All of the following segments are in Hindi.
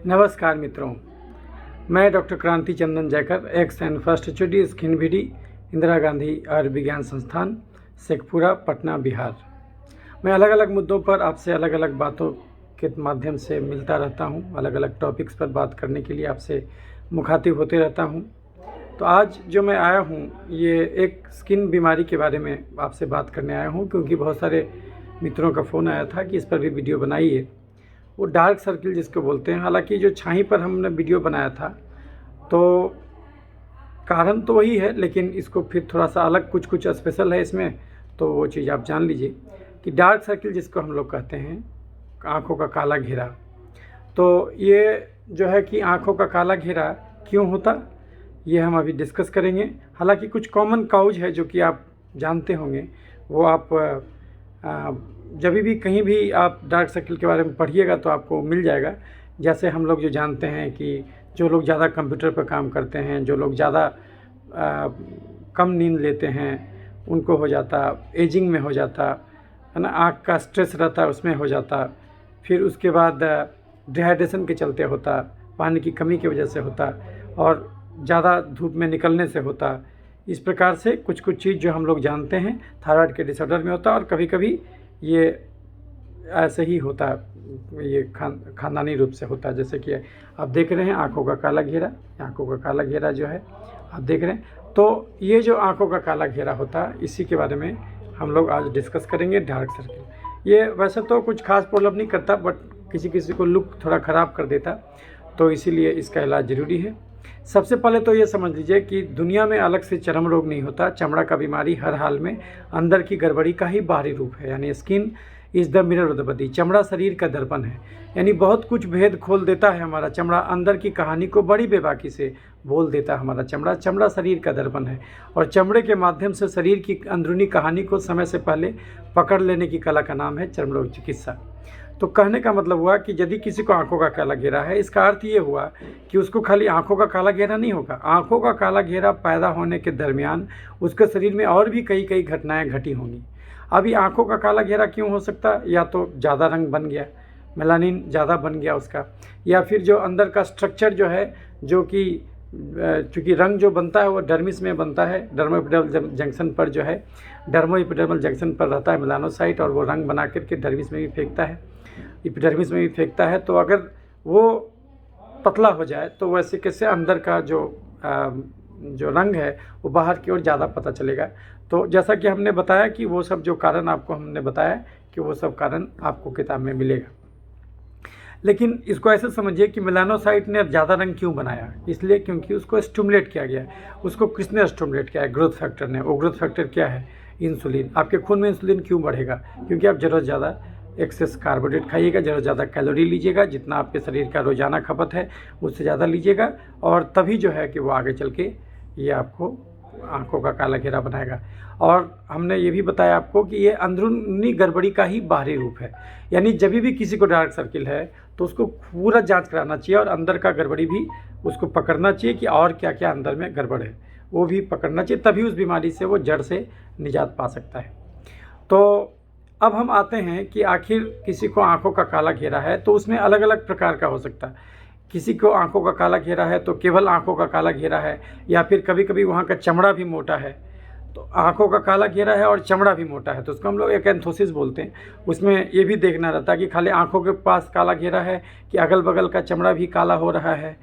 नमस्कार मित्रों, मैं doctor Kranti Chandan Jaykar, ex and first HOD skin BD, Indira Gandhi आयुर्विज्ञान संस्थान, शेखपुरा, पटना, बिहार। मैं अलग अलग मुद्दों पर आपसे अलग अलग बातों के माध्यम से मिलता रहता हूं, अलग अलग टॉपिक्स पर बात करने के लिए आपसे मुखातिब होते रहता हूं। तो आज जो मैं आया हूं, ये एक स्किन बीमारी के बारे में आपसे बात करने आया हूं, क्योंकि बहुत सारे मित्रों का फ़ोन आया था कि इस पर भी वीडियो बनाइए। वो डार्क सर्किल जिसको बोलते हैं, हालांकि जो छाई पर हमने वीडियो बनाया था तो कारण तो वही है, लेकिन इसको फिर थोड़ा सा अलग कुछ स्पेशल है इसमें, तो वो चीज़ आप जान लीजिए कि डार्क सर्किल जिसको हम लोग कहते हैं, आँखों का काला घेरा। तो ये जो है कि आँखों का काला घेरा क्यों होता, ये हम अभी डिस्कस करेंगे। हालांकि कुछ कॉमन काउज है जो कि आप जानते होंगे, वो आप जब भी कहीं भी आप डार्क सर्किल के बारे में पढ़िएगा तो आपको मिल जाएगा। जैसे हम लोग जो जानते हैं कि जो लोग ज़्यादा कंप्यूटर पर काम करते हैं, जो लोग ज़्यादा कम नींद लेते हैं, उनको हो जाता, एजिंग में हो जाता है ना, आँख का स्ट्रेस रहता है उसमें हो जाता, फिर उसके बाद डिहाइड्रेशन के चलते होता, पानी की कमी की वजह से होता, और ज़्यादा धूप में निकलने से होता। इस प्रकार से कुछ चीज़ जो हम लोग जानते हैं थायराइड के डिसऑर्डर में होता, और कभी कभी ये ऐसे ही होता है, ये खानदानी रूप से होता है। जैसे कि आप देख रहे हैं आँखों का काला घेरा, आँखों का काला घेरा जो है आप देख रहे हैं। तो ये जो आँखों का काला घेरा होता है, इसी के बारे में हम लोग आज डिस्कस करेंगे। डार्क सर्किल ये वैसे तो कुछ खास प्रॉब्लम नहीं करता, बट किसी को लुक थोड़ा ख़राब कर देता, तो इसीलिए इसका इलाज ज़रूरी है। सबसे पहले तो ये समझ लीजिए कि दुनिया में अलग से चर्म रोग नहीं होता। चमड़ा का बीमारी हर हाल में अंदर की गड़बड़ी का ही बाहरी रूप है, यानी skin is the mirror of the body. चमड़ा शरीर का दर्पण है, यानी बहुत कुछ भेद खोल देता है हमारा चमड़ा। अंदर की कहानी को बड़ी बेबाकी से बोल देता है हमारा चमड़ा। चमड़ा शरीर का दर्पण है, और चमड़े के माध्यम से शरीर की अंदरूनी कहानी को समय से पहले पकड़ लेने की कला का नाम है चर्म रोग चिकित्सा। तो कहने का मतलब हुआ कि यदि किसी को आंखों का काला घेरा है, इसका अर्थ ये हुआ कि उसको खाली आंखों का काला घेरा नहीं होगा। आंखों का काला घेरा पैदा होने के दरमियान उसके शरीर में और भी कई घटनाएं घटी होंगी। अभी आंखों का काला घेरा क्यों हो सकता, या तो ज़्यादा रंग बन गया, मेलानिन ज़्यादा बन गया उसका, या फिर जो अंदर का स्ट्रक्चर जो है, जो कि चूँकि रंग जो बनता है वो डर्मिस में बनता है, डर्मोइपिडर्मल जंक्शन पर जो है, डर्मोइपिडर्मल जंक्शन पर रहता है मेलानोसाइट, और वो रंग बना करके डर्मिस में भी फेंकता है, एपिडर्मिस में भी फेंकता है। तो अगर वो पतला हो जाए तो वैसे कैसे अंदर का जो रंग है वो बाहर की ओर ज़्यादा पता चलेगा। तो जैसा कि हमने बताया कि वो सब जो कारण आपको हमने बताया कि वो सब कारण आपको किताब में मिलेगा। लेकिन इसको ऐसे समझिए कि मेलानोसाइट ने ज़्यादा रंग क्यों बनाया, इसलिए क्योंकि उसको स्टिमुलेट किया गया। उसको किसने स्टिमुलेट किया है? ग्रोथ फैक्टर ने। वो ग्रोथ फैक्टर क्या है? इंसुलिन। आपके खून में इंसुलिन क्यों बढ़ेगा? क्योंकि आप ज़रूरत ज़्यादा एक्सेस कार्बोहाइड्रेट खाइएगा, ज़रूरत ज़्यादा कैलोरी लीजिएगा, जितना आपके शरीर का रोज़ाना खपत है उससे ज़्यादा लीजिएगा, और तभी जो है कि वो आगे चल के ये आपको आँखों का काला घेरा बनाएगा। और हमने ये भी बताया आपको कि ये अंदरूनी गड़बड़ी का ही बाहरी रूप है, यानी जब भी किसी को डार्क सर्किल है तो उसको पूरा जांच कराना चाहिए, और अंदर का गड़बड़ी भी उसको पकड़ना चाहिए कि और क्या क्या अंदर में गड़बड़ है, वो भी पकड़ना चाहिए, तभी उस बीमारी से वो जड़ से निजात पा सकता है। तो अब हम आते हैं कि आखिर किसी को आँखों का काला घेरा है तो उसमें अलग अलग प्रकार का हो सकता है। किसी को आँखों का काला घेरा है तो केवल आँखों का काला घेरा है, या फिर कभी कभी वहाँ का चमड़ा भी मोटा है। तो आँखों का काला घेरा है और चमड़ा भी मोटा है, तो उसको हम लोग एकैंथोसिस बोलते हैं। उसमें ये भी देखना रहता है कि खाली आँखों के पास काला घेरा है, कि अगल बगल का चमड़ा भी काला हो रहा है,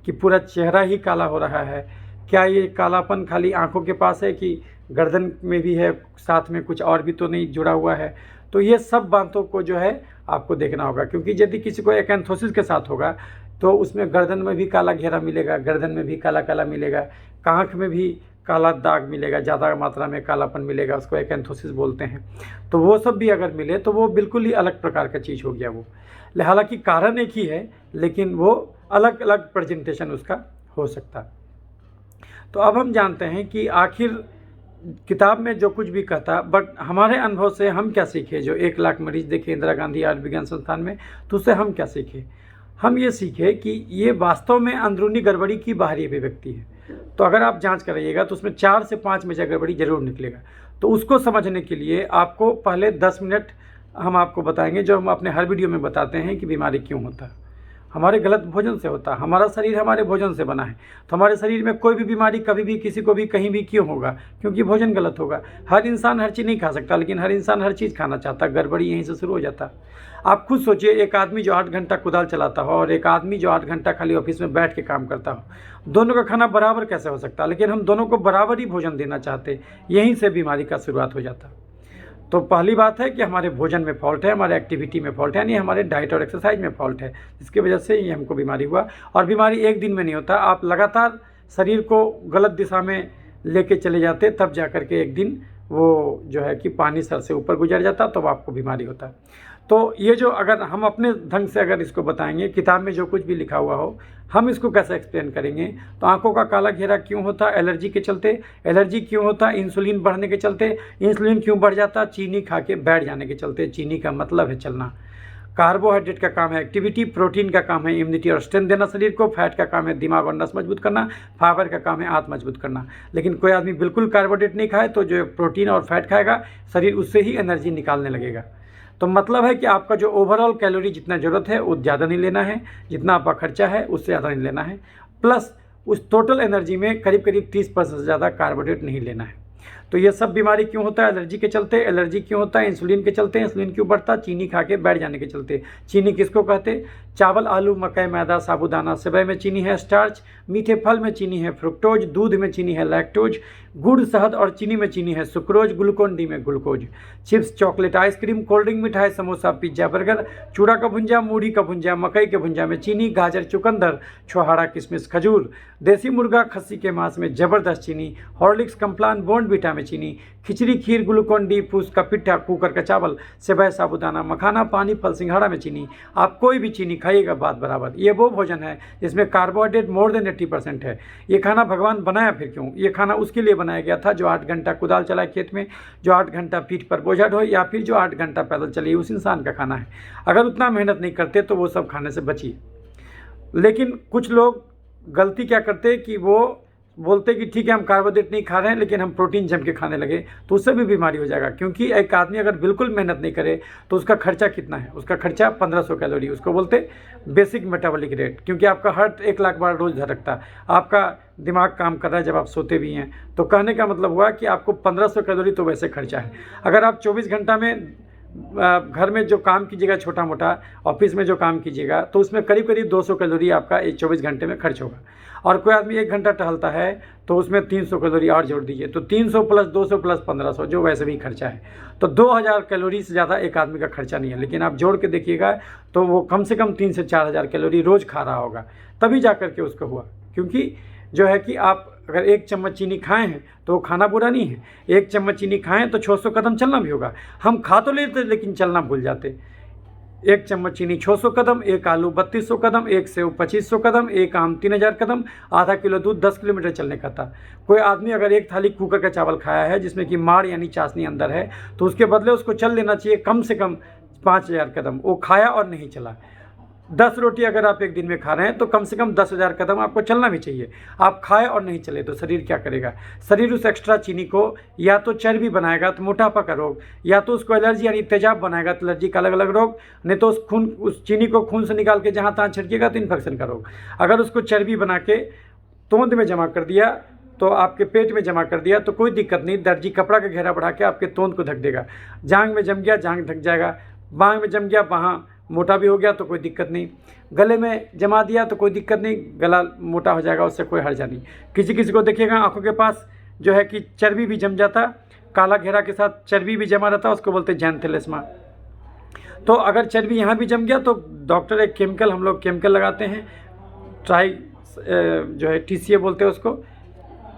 कि पूरा चेहरा ही काला हो रहा है। क्या ये कालापन खाली आँखों के पास है कि गर्दन में भी है, साथ में कुछ और भी तो नहीं जुड़ा हुआ है? तो ये सब बातों को जो है आपको देखना होगा, क्योंकि यदि किसी को एकैंथोसिस के साथ होगा तो उसमें गर्दन में भी काला घेरा मिलेगा, गर्दन में भी काला काला मिलेगा, आँख में भी काला दाग मिलेगा, ज़्यादा मात्रा में कालापन मिलेगा, उसको एकैंथोसिस बोलते हैं। तो वो सब भी अगर मिले तो वो बिल्कुल ही अलग प्रकार का चीज़ हो गया वो। हालांकि कारण एक ही है, लेकिन वो अलग अलग प्रेजेंटेशन उसका हो सकता है। तो अब हम जानते हैं कि आखिर किताब में जो कुछ भी कहता, बट हमारे अनुभव से हम क्या सीखे? जो 1 लाख मरीज देखे इंदिरा गांधी आयुर्विज्ञान संस्थान में, तो उससे हम क्या सीखे? हम ये सीखे कि ये वास्तव में अंदरूनी गड़बड़ी की बाहरी अभिव्यक्ति है। तो अगर आप जांच कराइएगा तो उसमें 4 से 5 मेजर गड़बड़ी जरूर निकलेगा। तो उसको समझने के लिए आपको पहले 10 मिनट हम आपको बताएंगे, जो हम अपने हर वीडियो में बताते हैं कि बीमारी क्यों होता है। हमारे गलत भोजन से होता है। हमारा शरीर हमारे भोजन से बना है, तो हमारे शरीर में कोई भी बीमारी कभी भी किसी को भी कहीं भी क्यों होगा? क्योंकि भोजन गलत होगा। हर इंसान हर चीज़ नहीं खा सकता, लेकिन हर इंसान हर चीज़ खाना चाहता है। गड़बड़ी यहीं से शुरू हो जाता है। आप खुद सोचिए, एक आदमी जो 8 घंटा कुदाल चलाता हो और एक आदमी जो 8 घंटा खाली ऑफिस में बैठ के काम करता हो, दोनों का खाना बराबर कैसे हो सकता है? लेकिन हम दोनों को बराबर ही भोजन देना चाहते, यहीं से बीमारी का शुरुआत हो जाता। तो पहली बात है कि हमारे भोजन में फॉल्ट है, हमारे एक्टिविटी में फॉल्ट है, यानी हमारे डाइट और एक्सरसाइज में फॉल्ट है, जिसकी वजह से ये हमको बीमारी हुआ। और बीमारी एक दिन में नहीं होता, आप लगातार शरीर को गलत दिशा में लेके चले जाते, तब जा कर के एक दिन वो जो है कि पानी सर से ऊपर गुजर जाता, तब आपको बीमारी होता है। तो ये जो अगर हम अपने ढंग से अगर इसको बताएंगे, किताब में जो कुछ भी लिखा हुआ हो, हम इसको कैसे एक्सप्लेन करेंगे? तो आंखों का काला घेरा क्यों होता? एलर्जी के चलते। एलर्जी क्यों होता? इंसुलिन बढ़ने के चलते। इंसुलिन क्यों बढ़ जाता? चीनी खा के बैठ जाने के चलते। चीनी का मतलब है चलना। कार्बोहाइड्रेट का काम है एक्टिविटी, प्रोटीन का काम है इम्यूनिटी और स्ट्रेंथ देना शरीर को, फैट का काम है दिमाग और नस मजबूत करना, फाइबर का काम है आंत मजबूत करना। लेकिन कोई आदमी बिल्कुल कार्बोहाइड्रेट नहीं खाए तो जो प्रोटीन और फैट खाएगा, शरीर उससे ही एनर्जी निकालने लगेगा। तो मतलब है कि आपका जो ओवरऑल कैलोरी जितना ज़रूरत है वो ज़्यादा नहीं लेना है, जितना आपका खर्चा है उससे ज़्यादा नहीं लेना है, प्लस उस टोटल एनर्जी में करीब करीब 30% से ज़्यादा कार्बोहाइड्रेट नहीं लेना है। तो ये सब बीमारी क्यों होता है? एलर्जी के चलते। एलर्जी क्यों होता है? इंसुलिन के चलते। इंसुलिन क्यों बढ़ता? चीनी खा के बैठ जाने के चलते। चीनी किसको कहते? चावल, आलू, मकई, मैदा, साबूदाना, सेवई में चीनी है स्टार्च, मीठे फल में चीनी है फ्रुक्टोज, दूध में चीनी है लैक्टोज, गुड़, शहद और चीनी में चीनी है सुक्रोज, ग्लूकोन डी में glucose, chips, chocolate, ice cream, cold drink, मिठाई, समोसा, पिज्जा, बर्गर, चूड़ा का भुंजा, मूढ़ी का भुंजा, मकई के भुंजा में चीनी, गाजर, चुकंदर, छोहाड़ा, किशमिश, खजूर, देसी मुर्गा, खस्सी के मांस में ज़बरदस्त चीनी, हॉर्लिक्स, कम्प्लान, बॉर्नवीटा में चीनी, खिचड़ी, खीर, ग्लूकोन डी, फूस का पिट्ठा, कुकर का चावल, सेवई, साबूदाना, मखाना, पानी, फल, सिंघाड़ा में चीनी। आप कोई भी चीनी खाइएगा बात बराबर। ये वो भोजन है जिसमें कार्बोहाइड्रेट मोर देन 80% है। ये खाना भगवान बनाया फिर क्यों? ये खाना उसके लिए बनाया गया था जो 8 घंटा कुदाल चलाए खेत में, जो 8 घंटा पीठ पर बोझा ढोए, या फिर जो 8 घंटा पैदल चलिए, उस इंसान का खाना है। अगर उतना मेहनत नहीं करते तो वो सब खाने से बचिए। लेकिन कुछ लोग गलती क्या करते कि वो बोलते कि ठीक है हम कार्बोहाइड्रेट नहीं खा रहे हैं लेकिन हम प्रोटीन जम के खाने लगे, तो उससे भी बीमारी हो जाएगा। क्योंकि एक आदमी अगर बिल्कुल मेहनत नहीं करे तो उसका खर्चा कितना है? उसका खर्चा 1500 कैलोरी, उसको बोलते बेसिक मेटाबॉलिक रेट। क्योंकि आपका हार्ट 1 लाख बार रोज़ धड़कता है, आपका दिमाग काम कर रहा है जब आप सोते भी हैं। तो कहने का मतलब हुआ कि आपको 1500 कैलोरी तो वैसे खर्चा है। अगर आप 24 घंटा में घर में जो काम कीजिएगा, छोटा मोटा ऑफिस में जो काम कीजिएगा, तो उसमें करीब करीब 200 कैलोरी आपका 24 घंटे में खर्च होगा। और कोई आदमी 1 घंटा टहलता है तो उसमें 300 कैलोरी और जोड़ दीजिए, तो 300 प्लस 200 प्लस 1500 जो वैसे भी खर्चा है। तो 2000 कैलोरी से ज़्यादा एक आदमी का खर्चा नहीं है। लेकिन आप जोड़ के देखिएगा तो वो कम से कम 3 से 4000 कैलोरी रोज़ खा रहा होगा, तभी जा कर के उसको हुआ। क्योंकि जो है कि आप अगर 1 चम्मच चीनी खाए हैं तो वो खाना बुरा नहीं है। 1 चम्मच चीनी खाएं तो 600 कदम चलना भी होगा। हम खा तो लेते लेकिन चलना भूल जाते। 1 चम्मच चीनी 600 कदम, 1 आलू 3200 कदम, 1 सेव 2500 कदम, 1 आम 3000 कदम, आधा किलो दूध 10 किलोमीटर चलने का था। कोई आदमी अगर 1 थाली कुकर का चावल खाया है जिसमें कि माड़ यानी चाशनी अंदर है, तो उसके बदले उसको चल लेना चाहिए कम से कम 5000 कदम। वो खाया और नहीं चला। 10 रोटी अगर आप एक दिन में खा रहे हैं तो कम से कम 10,000 कदम आपको चलना भी चाहिए। आप खाए और नहीं चले तो शरीर क्या करेगा? शरीर उस एक्स्ट्रा चीनी को या तो चर्बी बनाएगा तो मोटापा का रोग, या तो उसको एलर्जी यानी तेजाब बनाएगा तो एलर्जी का अलग अलग रोग, नहीं तो उस चीनी को खून से निकाल के जहाँ तहाँ छिड़केगा तो इन्फेक्शन का रोग। अगर उसको चर्बी बना के तोंद में जमा कर दिया तो आपके पेट में जमा कर दिया तो कोई दिक्कत नहीं, दर्जी कपड़ा का घेरा बढ़ा के आपके तोंद को ढक देगा। जांग में जम गया, जांग ढक जाएगा। बांह में जम गया, बाहाँ मोटा भी हो गया तो कोई दिक्कत नहीं। गले में जमा दिया तो कोई दिक्कत नहीं, गला मोटा हो जाएगा, उससे कोई हर्जा नहीं। किसी किसी को देखिएगा आंखों के पास जो है कि चर्बी भी जम जाता, काला घेरा के साथ चर्बी भी जमा रहता, उसको बोलते हैं जैंथेलेस्मा। तो अगर चर्बी यहाँ भी जम गया तो डॉक्टर एक केमिकल, हम लोग केमिकल लगाते हैं, ट्राई जो है TCA बोलते हैं उसको,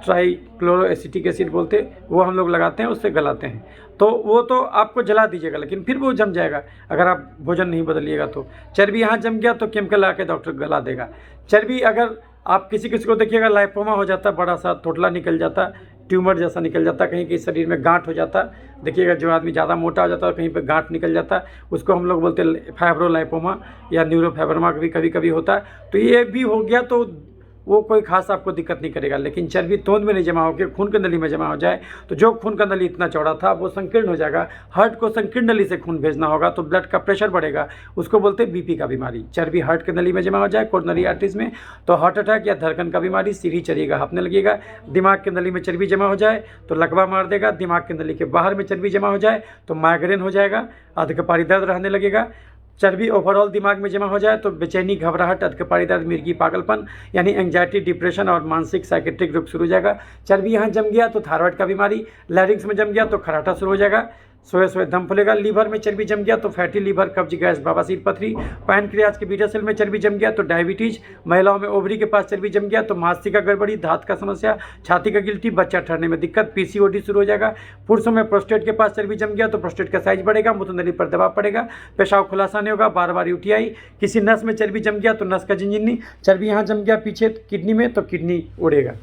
ट्राईक्लोरोएसिटिक एसिड बोलते, वो हम लोग लगाते हैं, उससे गलाते हैं। तो वो तो आपको जला दीजिएगा लेकिन फिर वो जम जाएगा अगर आप भोजन नहीं बदलिएगा तो। चर्बी यहाँ जम गया तो केमिकल लगा के डॉक्टर गला देगा। चर्बी अगर आप किसी किसी को देखिएगा लाइपोमा हो जाता, बड़ा सा तोतला निकल जाता, ट्यूमर जैसा निकल जाता, कहीं कहीं शरीर में गांठ हो जाता। देखिएगा जो आदमी ज़्यादा मोटा हो जाता है कहीं पे गांठ निकल जाता, उसको हम लोग बोलते हैं फाइब्रोलाइपोमा या न्यूरोफाइब्रोमा भी कभी कभी होता है। तो ये भी हो गया तो वो कोई खास आपको दिक्कत नहीं करेगा। लेकिन चर्बी तोंद में नहीं जमा होकर खून की नली में जमा हो जाए तो जो खून का नली इतना चौड़ा था वो संकीर्ण हो जाएगा। हार्ट को संकीर्ण नली से खून भेजना होगा तो ब्लड का प्रेशर बढ़ेगा, उसको बोलते हैं बीपी का बीमारी। चर्बी हार्ट की नली में जमा हो जाए कोरोनरी आर्टरीज में तो हार्ट अटैक या धड़कन का बीमारी, सीढ़ी चढ़िएगा हाँफने लगेगा। दिमाग की नली में चर्बी जमा हो जाए तो लकवा मार देगा। दिमाग की नली के बाहर में चर्बी जमा हो जाए तो माइग्रेन हो जाएगा, अधकपारी दर्द रहने लगेगा। चर्बी ओवरऑल दिमाग में जमा हो जाए तो बेचैनी, घबराहट, अधकपारी दर्द, मिर्गी, पागलपन यानी एंग्जाइटी, डिप्रेशन और मानसिक साइकेट्रिक रोग शुरू हो जाएगा। चर्बी यहाँ जम गया तो थायराइड का बीमारी, लैरिंग्स में जम गया तो खराटा शुरू हो जाएगा, सोए सोए दम फूलेगा। लीवर में चर्बी जम गया तो फैटी लीवर, कब्ज, गैस, बवासीर, पथरी। पैनक्रियाज के बीटा सेल में चर्बी जम गया तो डायबिटीज। महिलाओं में ओवरी के पास चर्बी जम गया तो मास्तिका गड़बड़ी, दांत का समस्या, छाती का गिल्टी, बच्चा ठहरने में दिक्कत, पीसीओडी शुरू हो जाएगा। पुरुषों में प्रोस्टेट के पास चर्बी जम गया तो प्रोस्टेट का साइज बढ़ेगा, मूत्रनली पर दबाव पड़ेगा, पेशाब खुलासा नहीं होगा, बार बार यूटीआई। किसी नस में चर्बी जम गया तो नस का झिनझिनी। चर्बी यहाँ जम गया पीछे किडनी में तो किडनी उड़ेगा।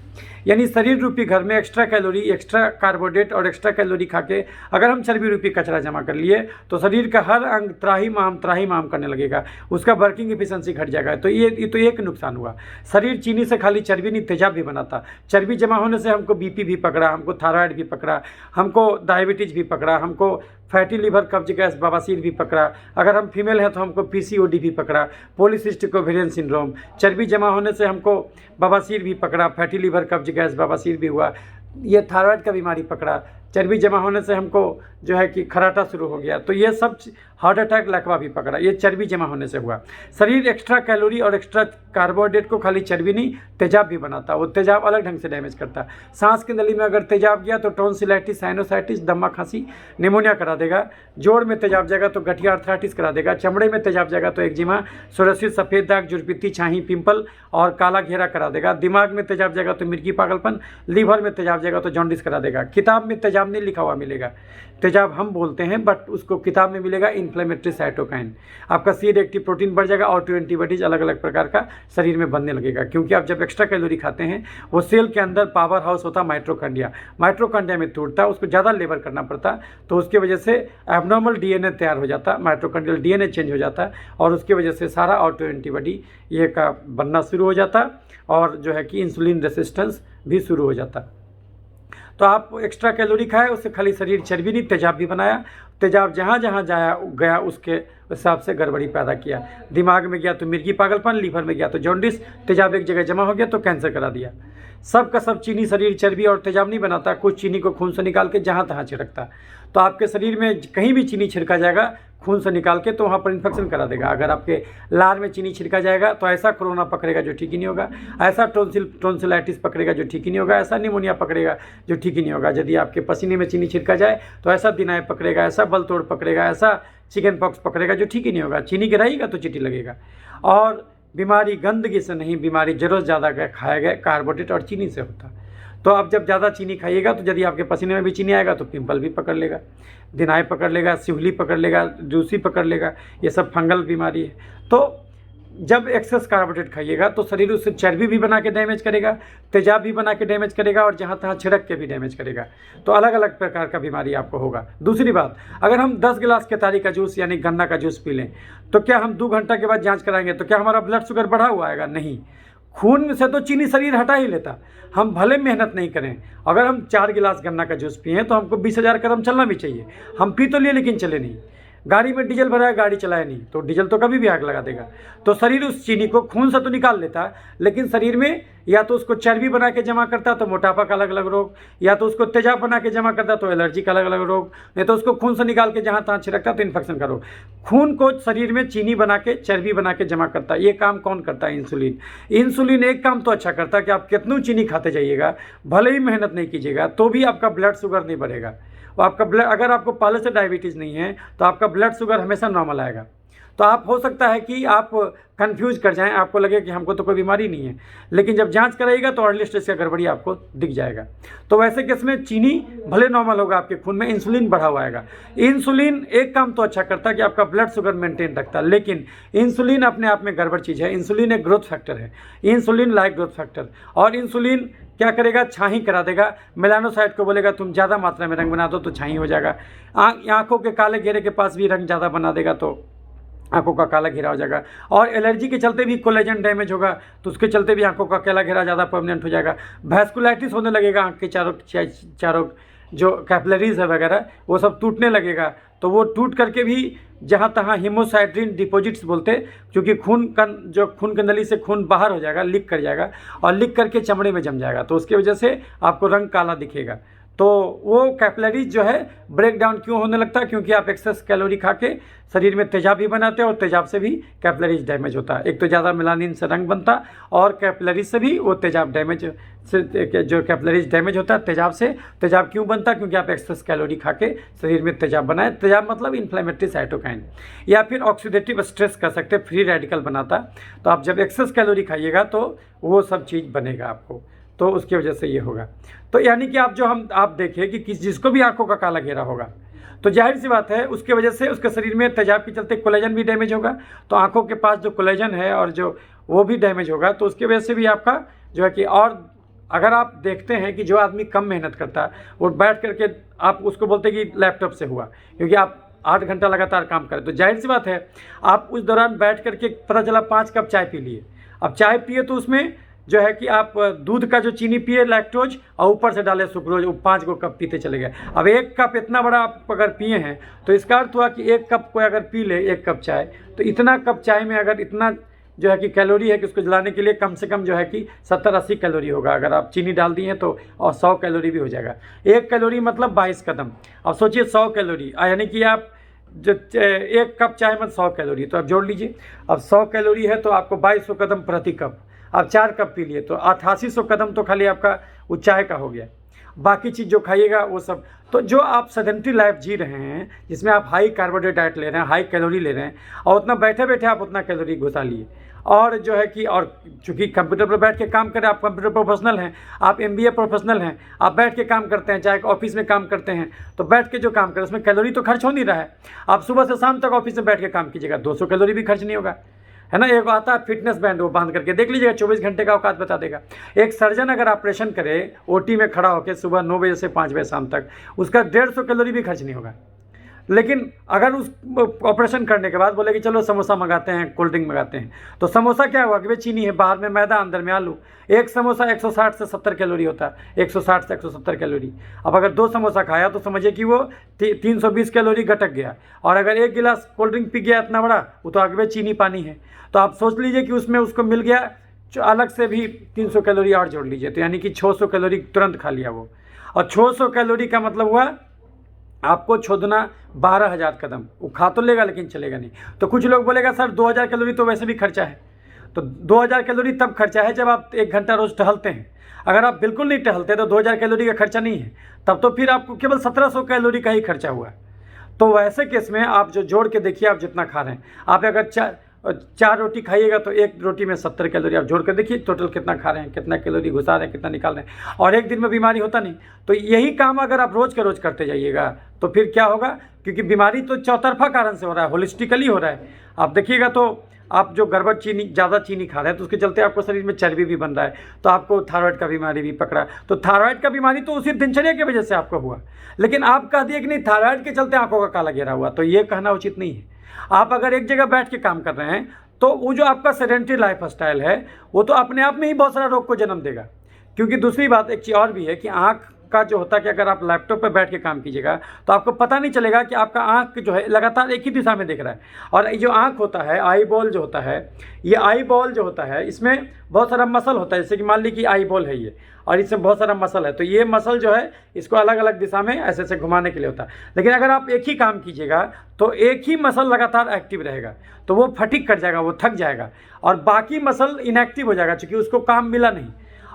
यानी शरीर रूपी घर में एक्स्ट्रा कैलोरी, एक्स्ट्रा कार्बोहाइड्रेट और एक्स्ट्रा कैलोरी खा के अगर हम चर्बी रूपी कचरा जमा कर लिए तो शरीर का हर अंग त्राहिमाम करने लगेगा, उसका वर्किंग एफिशिएंसी घट जाएगा। तो ये तो एक नुकसान हुआ। शरीर चीनी से खाली चर्बी नहीं तेजाब भी बनाता। चर्बी जमा होने से हमको बीपी भी पकड़ा, हमको थायराइड भी पकड़ा, हमको डायबिटीज भी पकड़ा, हमको फैटी लीवर, कब्ज, गैस, बवासीर भी पकड़ा। अगर हम फीमेल हैं तो हमको पीसीओडी भी पकड़ा, पॉलीसिस्टिक ओवेरियन सिंड्रोम। चर्बी जमा होने से हमको बवासीर भी पकड़ा, फैटी लीवर, कब्ज, गैस, बवासीर भी हुआ। ये थायराइड का बीमारी पकड़ा। चर्बी जमा होने से हमको जो है कि खराटा शुरू हो गया। तो ये सब हार्ट अटैक, लकवा भी पकड़ा, ये चर्बी जमा होने से हुआ। शरीर एक्स्ट्रा कैलोरी और एक्स्ट्रा कार्बोहाइड्रेट को खाली चर्बी नहीं तेजाब भी बनाता, वो तेजाब अलग ढंग से डैमेज करता। सांस की नली में अगर तेजाब गया तो टॉन्सिलाइटिस, साइनोसाइटिस, दमा, खांसी, निमोनिया करा देगा। जोड़ में तेजाब जाएगा तो गठिया, आर्थराइटिस करा देगा। चमड़े में तेजाब जाएगा तो एक्जिमा, सोरियासिस, सफ़ेद दाग, जुरपित्ती, छाही, पिंपल और काला घेरा करा देगा। दिमाग में तेजाब जाएगा तो मिर्गी, पागलपन। लीवर में तेजाब जाएगा तो जॉन्डिस करा देगा। किताब में तेजाब नहीं लिखा हुआ मिलेगा, तेजाब हम बोलते हैं बट उसको किताब में मिलेगा इन्फ्लेमेटरी साइटोकाइन। आपका सी रिएक्टिव प्रोटीन बढ़ जाएगा, ऑटो एंटीबॉडीज अलग अलग प्रकार का शरीर में बनने लगेगा। क्योंकि आप जब एक्स्ट्रा कैलोरी खाते हैं वो सेल के अंदर पावर हाउस होता है माइट्रोकॉन्ड्रिया, माइट्रोकॉन्ड्रिया में टूटता है, उसको ज़्यादा लेबर करना पड़ता, तो उसकी वजह से एबनॉर्मल डीएनए तैयार हो जाता है, माइट्रोकॉन्ड्रियल डीएनए चेंज हो जाता है और उसकी वजह से सारा ऑटो एंटीबॉडी ये का बनना शुरू हो जाता है और जो है कि इंसुलिन रेसिस्टेंस भी शुरू हो जाता है। तो आप एक्स्ट्रा कैलोरी खाए, उससे खाली शरीर चर्बी नहीं तेजाब भी बनाया। तेजाब जहाँ जहाँ गया उसके हिसाब से गड़बड़ी पैदा किया। दिमाग में गया तो मिर्गी, पागलपन, लीवर में गया तो जॉन्डिस, तेजाब एक जगह जमा हो गया तो कैंसर करा दिया। सब का सब चीनी शरीर चर्बी और तेजाब नहीं बनाता, कुछ चीनी को खून से निकाल के जहाँ तहाँ छिड़कता। तो आपके शरीर में कहीं भी चीनी छिड़का जाएगा खून से निकाल के तो वहाँ पर इन्फेक्शन करा देगा। अगर आपके लार में चीनी छिड़का जाएगा तो ऐसा कोरोना पकड़ेगा जो ठीक ही नहीं होगा, ऐसा टॉन्सिलाइटिस पकड़ेगा जो ठीक ही नहीं होगा, ऐसा निमोनिया पकड़ेगा जो ठीक ही नहीं होगा। यदि आपके पसीने में चीनी छिड़का जाए तो ऐसा दिनाय पकड़ेगा, ऐसा बलतोड़ पकड़ेगा, ऐसा चिकन पॉक्स पकड़ेगा जो ठीक ही नहीं होगा। चीनी गिराएगा तो चीटी लगेगा। और बीमारी गंदगी से नहीं, बीमारी जरूरत ज़्यादा खाया गया कार्बोहाइड्रेट और चीनी से होता। तो आप जब ज़्यादा चीनी खाइएगा तो यदि आपके पसीने में भी चीनी आएगा तो पिंपल भी पकड़ लेगा, दिनाय पकड़ लेगा, सिवली पकड़ लेगा, रूसी पकड़ लेगा। ये सब फंगल बीमारी है। तो जब एक्सेस कार्बोहाइड्रेट खाइएगा तो शरीर उससे चर्बी भी बना के डैमेज करेगा, तेजाब भी बना के डैमेज करेगा और जहाँ तहाँ छिड़क के भी डैमेज करेगा। तो अलग अलग प्रकार का बीमारी आपको होगा। दूसरी बात, अगर हम 10 गिलास केतारी का जूस यानी गन्ना का जूस पी लें तो क्या हम 2 घंटा के बाद जांच कराएंगे तो क्या हमारा ब्लड शुगर बढ़ा हुआ आएगा? नहीं। खून से तो चीनी शरीर हटा ही लेता। हम भले मेहनत नहीं करें, अगर हम 4 गिलास गन्ना का जूस पिए तो हमको 20,000 कदम चलना भी चाहिए। हम पी तो लिए लेकिन चले नहीं। गाड़ी में डीजल भराया, गाड़ी चलाया नहीं तो डीजल तो कभी भी आग लगा देगा। तो शरीर उस चीनी को खून से तो निकाल लेता, लेकिन शरीर में या तो उसको चर्बी बना के जमा करता तो मोटापा का अलग अलग रोग, या तो उसको तेजाब बना के जमा करता तो एलर्जी का अलग अलग रोग, नहीं तो उसको खून से निकाल के जहाँ तहाँ छिड़कता तो इन्फेक्शन का रोग। खून को शरीर में चीनी बना के, चर्बी बना के जमा करता। ये काम कौन करता है? इंसुलिन। इंसुलिन एक काम तो अच्छा करता है कि आप कितनी चीनी खाते जाइएगा, भले ही मेहनत नहीं कीजिएगा तो भी आपका ब्लड शुगर नहीं बढ़ेगा। और आपका ब्लड, अगर आपको पहले से डायबिटीज़ नहीं है तो आपका ब्लड शुगर हमेशा नॉर्मल आएगा। तो आप हो सकता है कि आप कंफ्यूज कर जाएं, आपको लगे कि हमको तो कोई बीमारी नहीं है, लेकिन जब जांच कराइएगा तो अर्ली स्टेज का गड़बड़ी आपको दिख जाएगा। तो वैसे केस में चीनी भले नॉर्मल होगा आपके खून में, इंसुलिन बढ़ा हुआ आएगा। इंसुलिन एक काम तो अच्छा करता है कि आपका ब्लड शुगर मेंटेन रखता है, लेकिन इंसुलिन अपने आप में गड़बड़ चीज़ है। इंसुलिन एक ग्रोथ फैक्टर है, इंसुलिन लाइक ग्रोथ फैक्टर। और इंसुलिन क्या करेगा? छाही करा देगा। मेलानोसाइट को बोलेगा तुम ज़्यादा मात्रा में रंग बना दो तो छाही हो जाएगा। आँखों के काले घेरे के पास भी रंग ज़्यादा बना देगा तो आंखों का काला घेरा हो जाएगा। और एलर्जी के चलते भी कोलेजन डैमेज होगा, तो उसके चलते भी आंखों का काला घेरा ज़्यादा परमानेंट हो जाएगा। वैस्कुलाइटिस होने लगेगा, आंख के चारों जो कैपिलरीज है वगैरह वो सब टूटने लगेगा। तो वो टूट करके भी जहाँ तहाँ हीमोसाइट्रिन डिपॉजिट्स बोलते हैं, क्योंकि खून की नली से खून बाहर हो जाएगा, लीक कर जाएगा और लीक करके चमड़े में जम जाएगा, तो उसकी वजह से आपको रंग काला दिखेगा। तो वो कैपिलरीज जो है ब्रेक डाउन क्यों होने लगता है? क्योंकि आप एक्सेस कैलोरी खा के शरीर में तेजाब भी बनाते हैं और तेजाब से भी कैपिलरीज डैमेज होता है। एक तो ज़्यादा मेलानिन से रंग बनता और कैपिलरीज से भी वो तेजाब डैमेज से जो कैपिलरीज डैमेज होता है तेजाब से। तेजाब क्यों बनता है? क्योंकि आप एक्सेस कैलोरी खा के शरीर में तेजाब बनाए। तेजाब मतलब इन्फ्लेमेटरी साइटोकाइन या फिर ऑक्सीडेटिव स्ट्रेस कर सकते हैं, फ्री रेडिकल बनाता। तो आप जब एक्सेस कैलोरी खाइएगा तो वो सब चीज़ बनेगा आपको, तो उसकी वजह से ये होगा। तो यानी कि आप देखिए कि जिसको भी आंखों का काला घेरा होगा तो जाहिर सी बात है उसके वजह से उसके शरीर में तेजाब के चलते कोलेजन भी डैमेज होगा। तो आंखों के पास जो कोलेजन है और जो वो भी डैमेज होगा, तो उसकी वजह से भी आपका जो है कि, और अगर आप देखते हैं कि जो आदमी कम मेहनत करता है वो बैठ करके, आप उसको बोलते हैं कि लैपटॉप से हुआ, क्योंकि आप 8 घंटा लगातार काम करें, तो जाहिर सी बात है आप उस दौरान बैठ करके पता चला 5 कप चाय पी लिए। अब चाय पिए तो उसमें जो है कि आप दूध का जो चीनी पिए लैक्टोज और ऊपर से डाले सुक्रोज, वो 5 को कप पीते चले गए। अब 1 कप इतना बड़ा आप अगर पिए हैं तो इसका अर्थ हुआ कि 1 कप कोई अगर पी ले 1 कप चाय, तो इतना कप चाय में अगर इतना जो है कि कैलोरी है कि उसको जलाने के लिए कम से कम जो है कि 70-80 कैलोरी होगा। अगर आप चीनी डाल दिए हैं तो और 100 कैलोरी भी हो जाएगा। 1 कैलोरी मतलब 22 कदम। अब सोचिए 100 कैलोरी यानी कि आप जो 1 कप चाय में 100 कैलोरी, तो आप जोड़ लीजिए। अब 100 कैलोरी है तो आपको 2200 कदम प्रति कप। आप 4 कप पी लिए तो 8800 कदम तो खाली आपका वो चाय का हो गया। बाकी चीज़ जो खाइएगा वो सब। तो जो आप सेडेंटरी लाइफ जी रहे हैं जिसमें आप हाई कार्बोहाइड्रेट डाइट ले रहे हैं, हाई कैलोरी ले रहे हैं, और उतना बैठे बैठे आप उतना कैलोरी घुसा लिए, और जो है कि, और चूँकि कंप्यूटर पर बैठ के काम करें, आप कंप्यूटर प्रोफेशनल हैं, आप MBA प्रोफेशनल हैं, आप बैठ के काम करते हैं, चाहे ऑफिस में काम करते हैं, तो बैठ के जो काम करें उसमें कैलोरी तो खर्च हो नहीं रहा है। आप सुबह से शाम तक ऑफिस में बैठ के काम कीजिएगा, 200 कैलोरी भी खर्च नहीं होगा, है ना। एक आता है फिटनेस बैंड, वो बांध करके देख लीजिएगा, 24 घंटे का औकात बता देगा। एक सर्जन अगर ऑपरेशन करे OT में खड़ा होकर सुबह 9 बजे से 5 बजे शाम तक, उसका 150 कैलोरी भी खर्च नहीं होगा। लेकिन अगर उस ऑपरेशन करने के बाद बोले कि चलो समोसा मंगाते हैं, कोल्ड ड्रिंक मंगाते हैं, तो समोसा क्या हुआ कि भाई चीनी है, बाहर में मैदा, अंदर में आलू। एक समोसा 160 से 70 कैलोरी होता है, 160 से 170 कैलोरी। अब अगर 2 समोसा खाया तो समझिए कि वो 320 कैलोरी घटक गया। और अगर 1 गिलास कोल्ड ड्रिंक पी गया इतना बड़ा, वो तो आगे चीनी पानी है। तो आप सोच लीजिए कि उसमें उसको मिल गया अलग से भी 300 कैलोरी और जोड़ लीजिए, तो यानी कि 600 कैलोरी तुरंत खा लिया वो। और 600 कैलोरी का मतलब हुआ आपको छोड़ना 12,000 कदम। वो खा तो लेगा लेकिन चलेगा नहीं। तो कुछ लोग बोलेगा सर 2,000 कैलोरी तो वैसे भी खर्चा है। तो 2,000 कैलोरी तब खर्चा है जब आप 1 घंटा रोज़ टहलते हैं। अगर आप बिल्कुल नहीं टहलते तो 2,000 कैलोरी का खर्चा नहीं है, तब तो फिर आपको केवल 1700 कैलोरी का ही खर्चा हुआ। तो वैसे केस में आप जो जोड़ के देखिए, आप जितना खा रहे हैं, आप अगर 4 रोटी खाइएगा तो 1 रोटी में 70 कैलोरी, आप जोड़ कर देखिए टोटल कितना खा रहे हैं, कितना कैलोरी घुसा रहे हैं, कितना निकाल रहे हैं, और एक दिन में बीमारी होता नहीं। तो यही काम अगर आप रोज़ का रोज़ करते जाइएगा तो फिर क्या होगा, क्योंकि बीमारी तो चौतरफा कारण से हो रहा है, होलिस्टिकली हो रहा है। आप देखिएगा तो आप जो गड़बड़ चीनी, ज़्यादा चीनी खा रहे हैं तो उसके चलते आपको शरीर में चर्बी भी बन रहा है, तो आपको थायराइड का बीमारी भी पकड़ा। तो थायराइड का बीमारी तो उसी दिनचर्या की वजह से आपको हुआ, लेकिन आप कह दिए कि नहीं थायराइड के चलते आंखों का काला घेरा हुआ, तो ये कहना उचित नहीं है। आप अगर एक जगह बैठ के काम कर रहे हैं तो वो जो आपका सेडेंटरी लाइफ स्टाइल है वो तो अपने आप में ही बहुत सारा रोग को जन्म देगा। क्योंकि दूसरी बात एक चीज़ और भी है कि आँख का जो होता है कि अगर आप लैपटॉप पर बैठ के काम कीजिएगा तो आपको पता नहीं चलेगा कि आपका आँख जो है लगातार एक ही दिशा में देख रहा है। और ये जो आँख होता है, आई बॉल जो होता है, ये आई बॉल जो होता है इसमें बहुत सारा मसल होता है। जैसे कि मान ली कि आई बॉल है ये, और इसमें बहुत सारा मसल है, तो ये मसल जो है इसको अलग अलग दिशा में ऐसे ऐसे घुमाने के लिए होता है। लेकिन अगर आप एक ही काम कीजिएगा तो एक ही मसल लगातार एक्टिव रहेगा, तो वो फटीग कर जाएगा, वो थक जाएगा, और बाकी मसल इनएक्टिव हो जाएगा क्योंकि उसको काम मिला नहीं।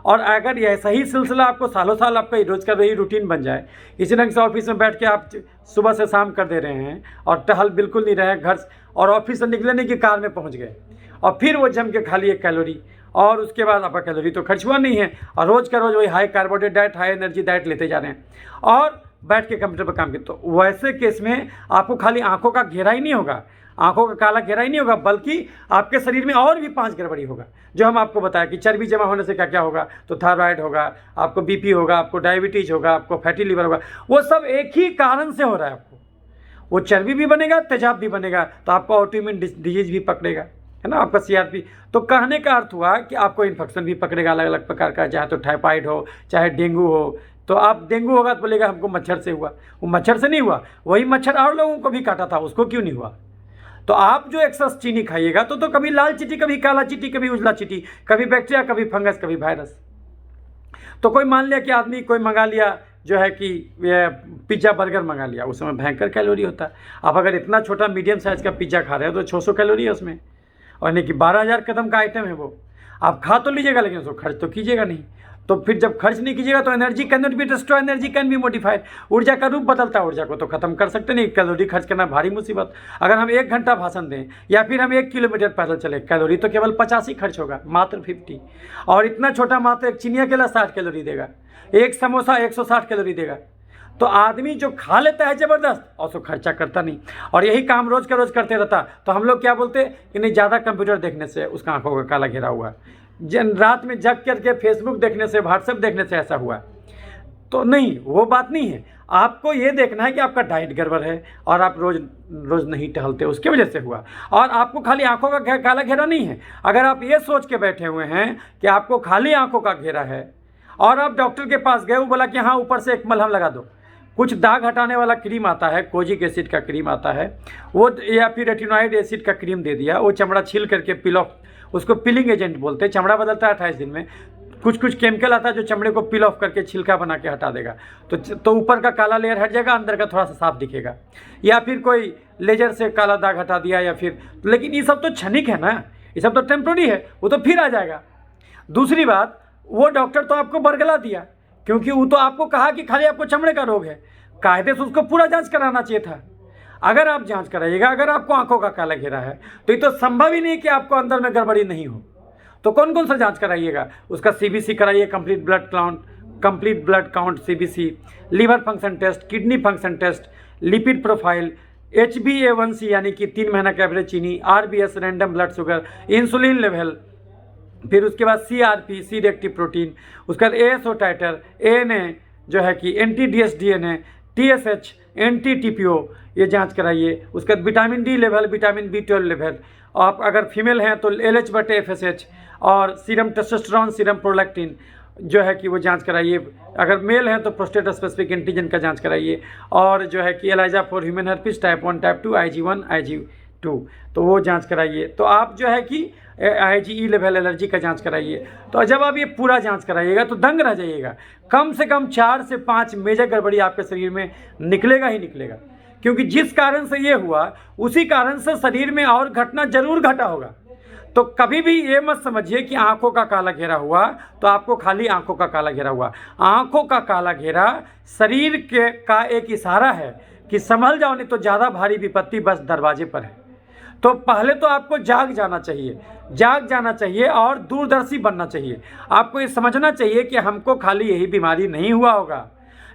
और अगर यह सही सिलसिला आपको सालों साल आपका रोज़ का वही रूटीन बन जाए, इसी ढंग से ऑफिस में बैठ के आप सुबह से शाम कर दे रहे हैं और टहल बिल्कुल नहीं रहे घर, और ऑफिस से निकले नहीं कि कार में पहुंच गए, और फिर वो जम के खा लिए कैलोरी, और उसके बाद आपका कैलोरी तो खर्च हुआ नहीं है, और रोज़ का रोज़ वही high carbohydrate diet, high energy diet लेते जा रहे हैं और बैठ के कंप्यूटर पर काम करते। तो वैसे केस में आपको खाली आंखों का घेरा ही नहीं होगा, आंखों का काला घेरा ही नहीं होगा, बल्कि आपके शरीर में और भी 5 गड़बड़ी होगा जो हम आपको बताया कि चर्बी जमा होने से क्या क्या होगा। तो थायराइड होगा, आपको बीपी होगा, आपको डायबिटीज होगा, आपको फैटी लीवर होगा। वो सब एक ही कारण से हो रहा है आपको, वो चर्बी भी बनेगा, तेजाब भी बनेगा, तो आपको ऑटोइम्यून डिजीज भी पकड़ेगा, है ना, आपका सीआरपी। तो कहने का अर्थ हुआ कि आपको इन्फेक्शन भी पकड़ेगा अलग अलग प्रकार का, चाहे तो टाइफाइड हो, चाहे डेंगू हो। तो आप डेंगू होगा तो बोलेगा हमको मच्छर से हुआ, वो मच्छर से नहीं हुआ, वही मच्छर और लोगों को भी काटा था, उसको क्यों नहीं हुआ। तो आप जो एक्सेस चीनी खाइएगा तो कभी लाल चींटी, कभी काला चींटी, कभी उजला चींटी, कभी बैक्टीरिया, कभी फंगस, कभी वायरस। तो कोई मान लिया कि आदमी कोई मंगा लिया जो है कि पिज्ज़ा बर्गर मंगा लिया, उसमें भयंकर कैलोरी होता है। आप अगर इतना छोटा मीडियम साइज़ का पिज्ज़ा खा रहे हो तो 600 कैलोरी है उसमें, और नहीं कि 12,000 कदम का आइटम है वो। आप खा तो लीजिएगा लेकिन उसको खर्च तो कीजिएगा नहीं। तो फिर जब खर्च नहीं कीजिएगा तो energy can not be destroy, energy can be modified. ऊर्जा का रूप बदलता है, ऊर्जा को तो खत्म कर सकते नहीं, कैलोरी खर्च करना भारी मुसीबत। अगर हम 1 घंटा भाषण दें या फिर हम 1 किलोमीटर पैदल चले, कैलोरी तो केवल 50 ही खर्च होगा, मात्र 50। और इतना छोटा मात्र एक चीनी अकेला 60 कैलोरी देगा, एक समोसा 160 कैलोरी देगा। तो आदमी जो खा लेता है ज़बरदस्त और उसको खर्चा करता नहीं, और यही काम रोज़ का रोज़ करते रहता। तो हम लोग क्या बोलते कि नहीं, ज़्यादा कंप्यूटर देखने से उसका आंखों का काला घेरा हुआ, रात में जग करके फेसबुक देखने से, व्हाट्सएप देखने से ऐसा हुआ। तो नहीं, वो बात नहीं है। आपको ये देखना है कि आपका डाइट गड़बड़ है और आप रोज़ नहीं टहलते, उसकी वजह से हुआ। और आपको खाली आंखों का काला घेरा नहीं है। अगर आप ये सोच के बैठे हुए हैं कि आपको खाली आंखों का घेरा है और आप डॉक्टर के पास गए, वो बोला कि हाँ ऊपर से एक मलहम लगा दो, कुछ दाग हटाने वाला क्रीम आता है, कोजिक एसिड का क्रीम आता है वो, या फिर रेटिनॉइड एसिड का क्रीम दे दिया, वो चमड़ा छील करके पील ऑफ, उसको पीलिंग एजेंट बोलते हैं। चमड़ा बदलता है 28 दिन में, कुछ केमिकल आता है जो चमड़े को पील ऑफ करके छिलका बना के हटा देगा। तो ऊपर का काला लेयर हट जाएगा, अंदर का थोड़ा सा साफ दिखेगा। या फिर कोई लेजर से काला दाग हटा दिया, या फिर, लेकिन ये सब तो क्षणिक है ना, ये सब तो टेम्प्रोरी है, वो तो फिर आ जाएगा। दूसरी बात, वो डॉक्टर तो आपको बरगला दिया, क्योंकि वो तो आपको कहा कि खाली आपको चमड़े का रोग है, कायदे से उसको पूरा जांच कराना चाहिए था। अगर आप जांच कराइएगा, अगर आपको आंखों का काला घेरा है तो ये तो संभव ही नहीं कि आपको अंदर में गड़बड़ी नहीं हो। तो कौन कौन सा जांच कराइएगा, उसका सीबीसी कराइए, complete blood count CBC, liver function test, kidney function test, lipid profile, HbA1c यानी कि 3 महीना का एवरेज चीनी, RBS random blood sugar, insulin level, फिर उसके बाद CRP सी रिएक्टिव प्रोटीन, उसके बाद ASO टाइटर, ANA जो है कि NT-DSDNA, TSH, NT-TPO, ये जांच कराइए। उसके बाद vitamin D level, vitamin B12 level, आप अगर फीमेल हैं तो LH/FSH, और सीरम टेस्टोस्टेरोन, सीरम प्रोलैक्टिन जो है कि वो जांच कराइए। अगर मेल हैं तो प्रोस्टेट स्पेसिफिक एंटीजन का जांच कराइए, और जो है कि ELISA for human herpes type 1 type 2, IG1 IG2, तो वो जांच कराइए। तो आप जो है कि IgE लेवल एलर्जी का जांच कराइए। तो जब आप ये पूरा जांच कराइएगा तो दंग रह जाइएगा। कम से कम 4 से 5 मेजर गड़बड़ी आपके शरीर में निकलेगा ही निकलेगा, क्योंकि जिस कारण से ये हुआ उसी कारण से शरीर में और घटना जरूर घटा होगा। तो कभी भी ये मत समझिए कि आंखों का काला घेरा हुआ तो आपको खाली आंखों का काला घेरा हुआ। आंखों का काला घेरा शरीर का एक इशारा है कि संभल जाओ, नहीं तो ज़्यादा भारी विपत्ति बस दरवाजे पर है। तो पहले तो आपको जाग जाना चाहिए और दूरदर्शी बनना चाहिए। आपको ये समझना चाहिए कि हमको खाली यही बीमारी नहीं हुआ होगा,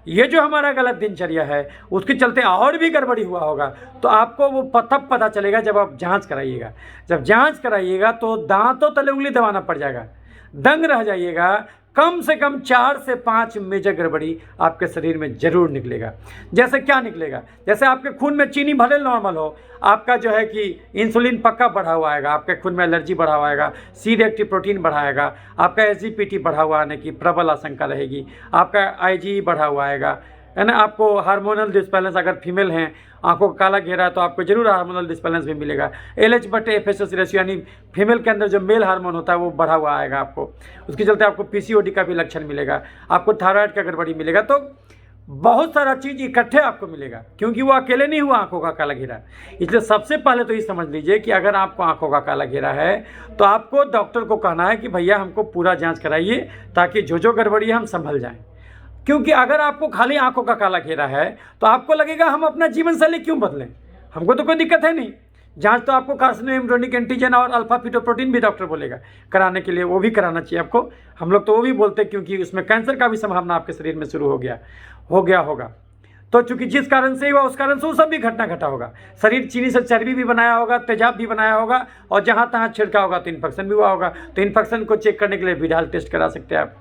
ये जो हमारा गलत दिनचर्या है उसके चलते और भी गड़बड़ी हुआ होगा। तो आपको वो तब पता चलेगा जब आप जांच कराइएगा। जब जांच कराइएगा तो दांतों तले उंगली दबाना पड़ जाएगा, दंग रह जाइएगा। कम से कम 4 से 5 मेजर गड़बड़ी आपके शरीर में जरूर निकलेगा। जैसे क्या निकलेगा, जैसे आपके खून में चीनी भले नॉर्मल हो, आपका जो है कि इंसुलिन पक्का बढ़ा हुआ आएगा, आपके खून में एलर्जी बढ़ा हुआ आएगा, सी रिएक्टिव प्रोटीन बढ़ा आएगा, आपका SGPT बढ़ा हुआ आने की प्रबल आशंका रहेगी, आपका IgE बढ़ा हुआ आएगा, है ना। आपको हार्मोनल डिस्बैलेंस, अगर फीमेल हैं, आंखों का काला घेरा है तो आपको जरूर हार्मोनल डिस्बैलेंस भी मिलेगा। LH/FSH रेशियो यानी फीमेल के अंदर जो मेल हार्मोन होता है वो बढ़ा हुआ आएगा आपको, उसके चलते आपको PCOD का भी लक्षण मिलेगा, आपको थायराइड का गड़बड़ी मिलेगा। तो बहुत सारा चीज़ इकट्ठे आपको मिलेगा, क्योंकि वो अकेले नहीं हुआ आंखों का काला घेरा। इसलिए सबसे पहले तो ये समझ लीजिए कि अगर आपको आंखों का काला घेरा है तो आपको डॉक्टर को कहना है कि भैया हमको पूरा जाँच कराइए, ताकि जो गड़बड़ी है हम संभल जाएँ। क्योंकि अगर आपको खाली आंखों का काला घेरा है तो आपको लगेगा हम अपना जीवन शैली क्यों बदलें, हमको तो कोई दिक्कत है नहीं। जांच तो आपको कार्सिनोइम्ब्रोनिक एंटीजन और अल्फा फिटोप्रोटीन भी डॉक्टर बोलेगा कराने के लिए, वो भी कराना चाहिए आपको। हम लोग तो वो भी बोलते हैं, क्योंकि उसमें कैंसर का भी संभावना आपके शरीर में शुरू हो गया होगा। तो चूंकि जिस कारण से हुआ उस कारण से वो सब भी घटना घटा होगा। शरीर चीनी से चर्बी भी बनाया होगा, तेजाब भी बनाया होगा, और जहाँ तहाँ छिड़का होगा तो इन्फेक्शन भी हुआ होगा। तो इन्फेक्शन को चेक करने के लिए विडाल टेस्ट करा सकते हैं आप।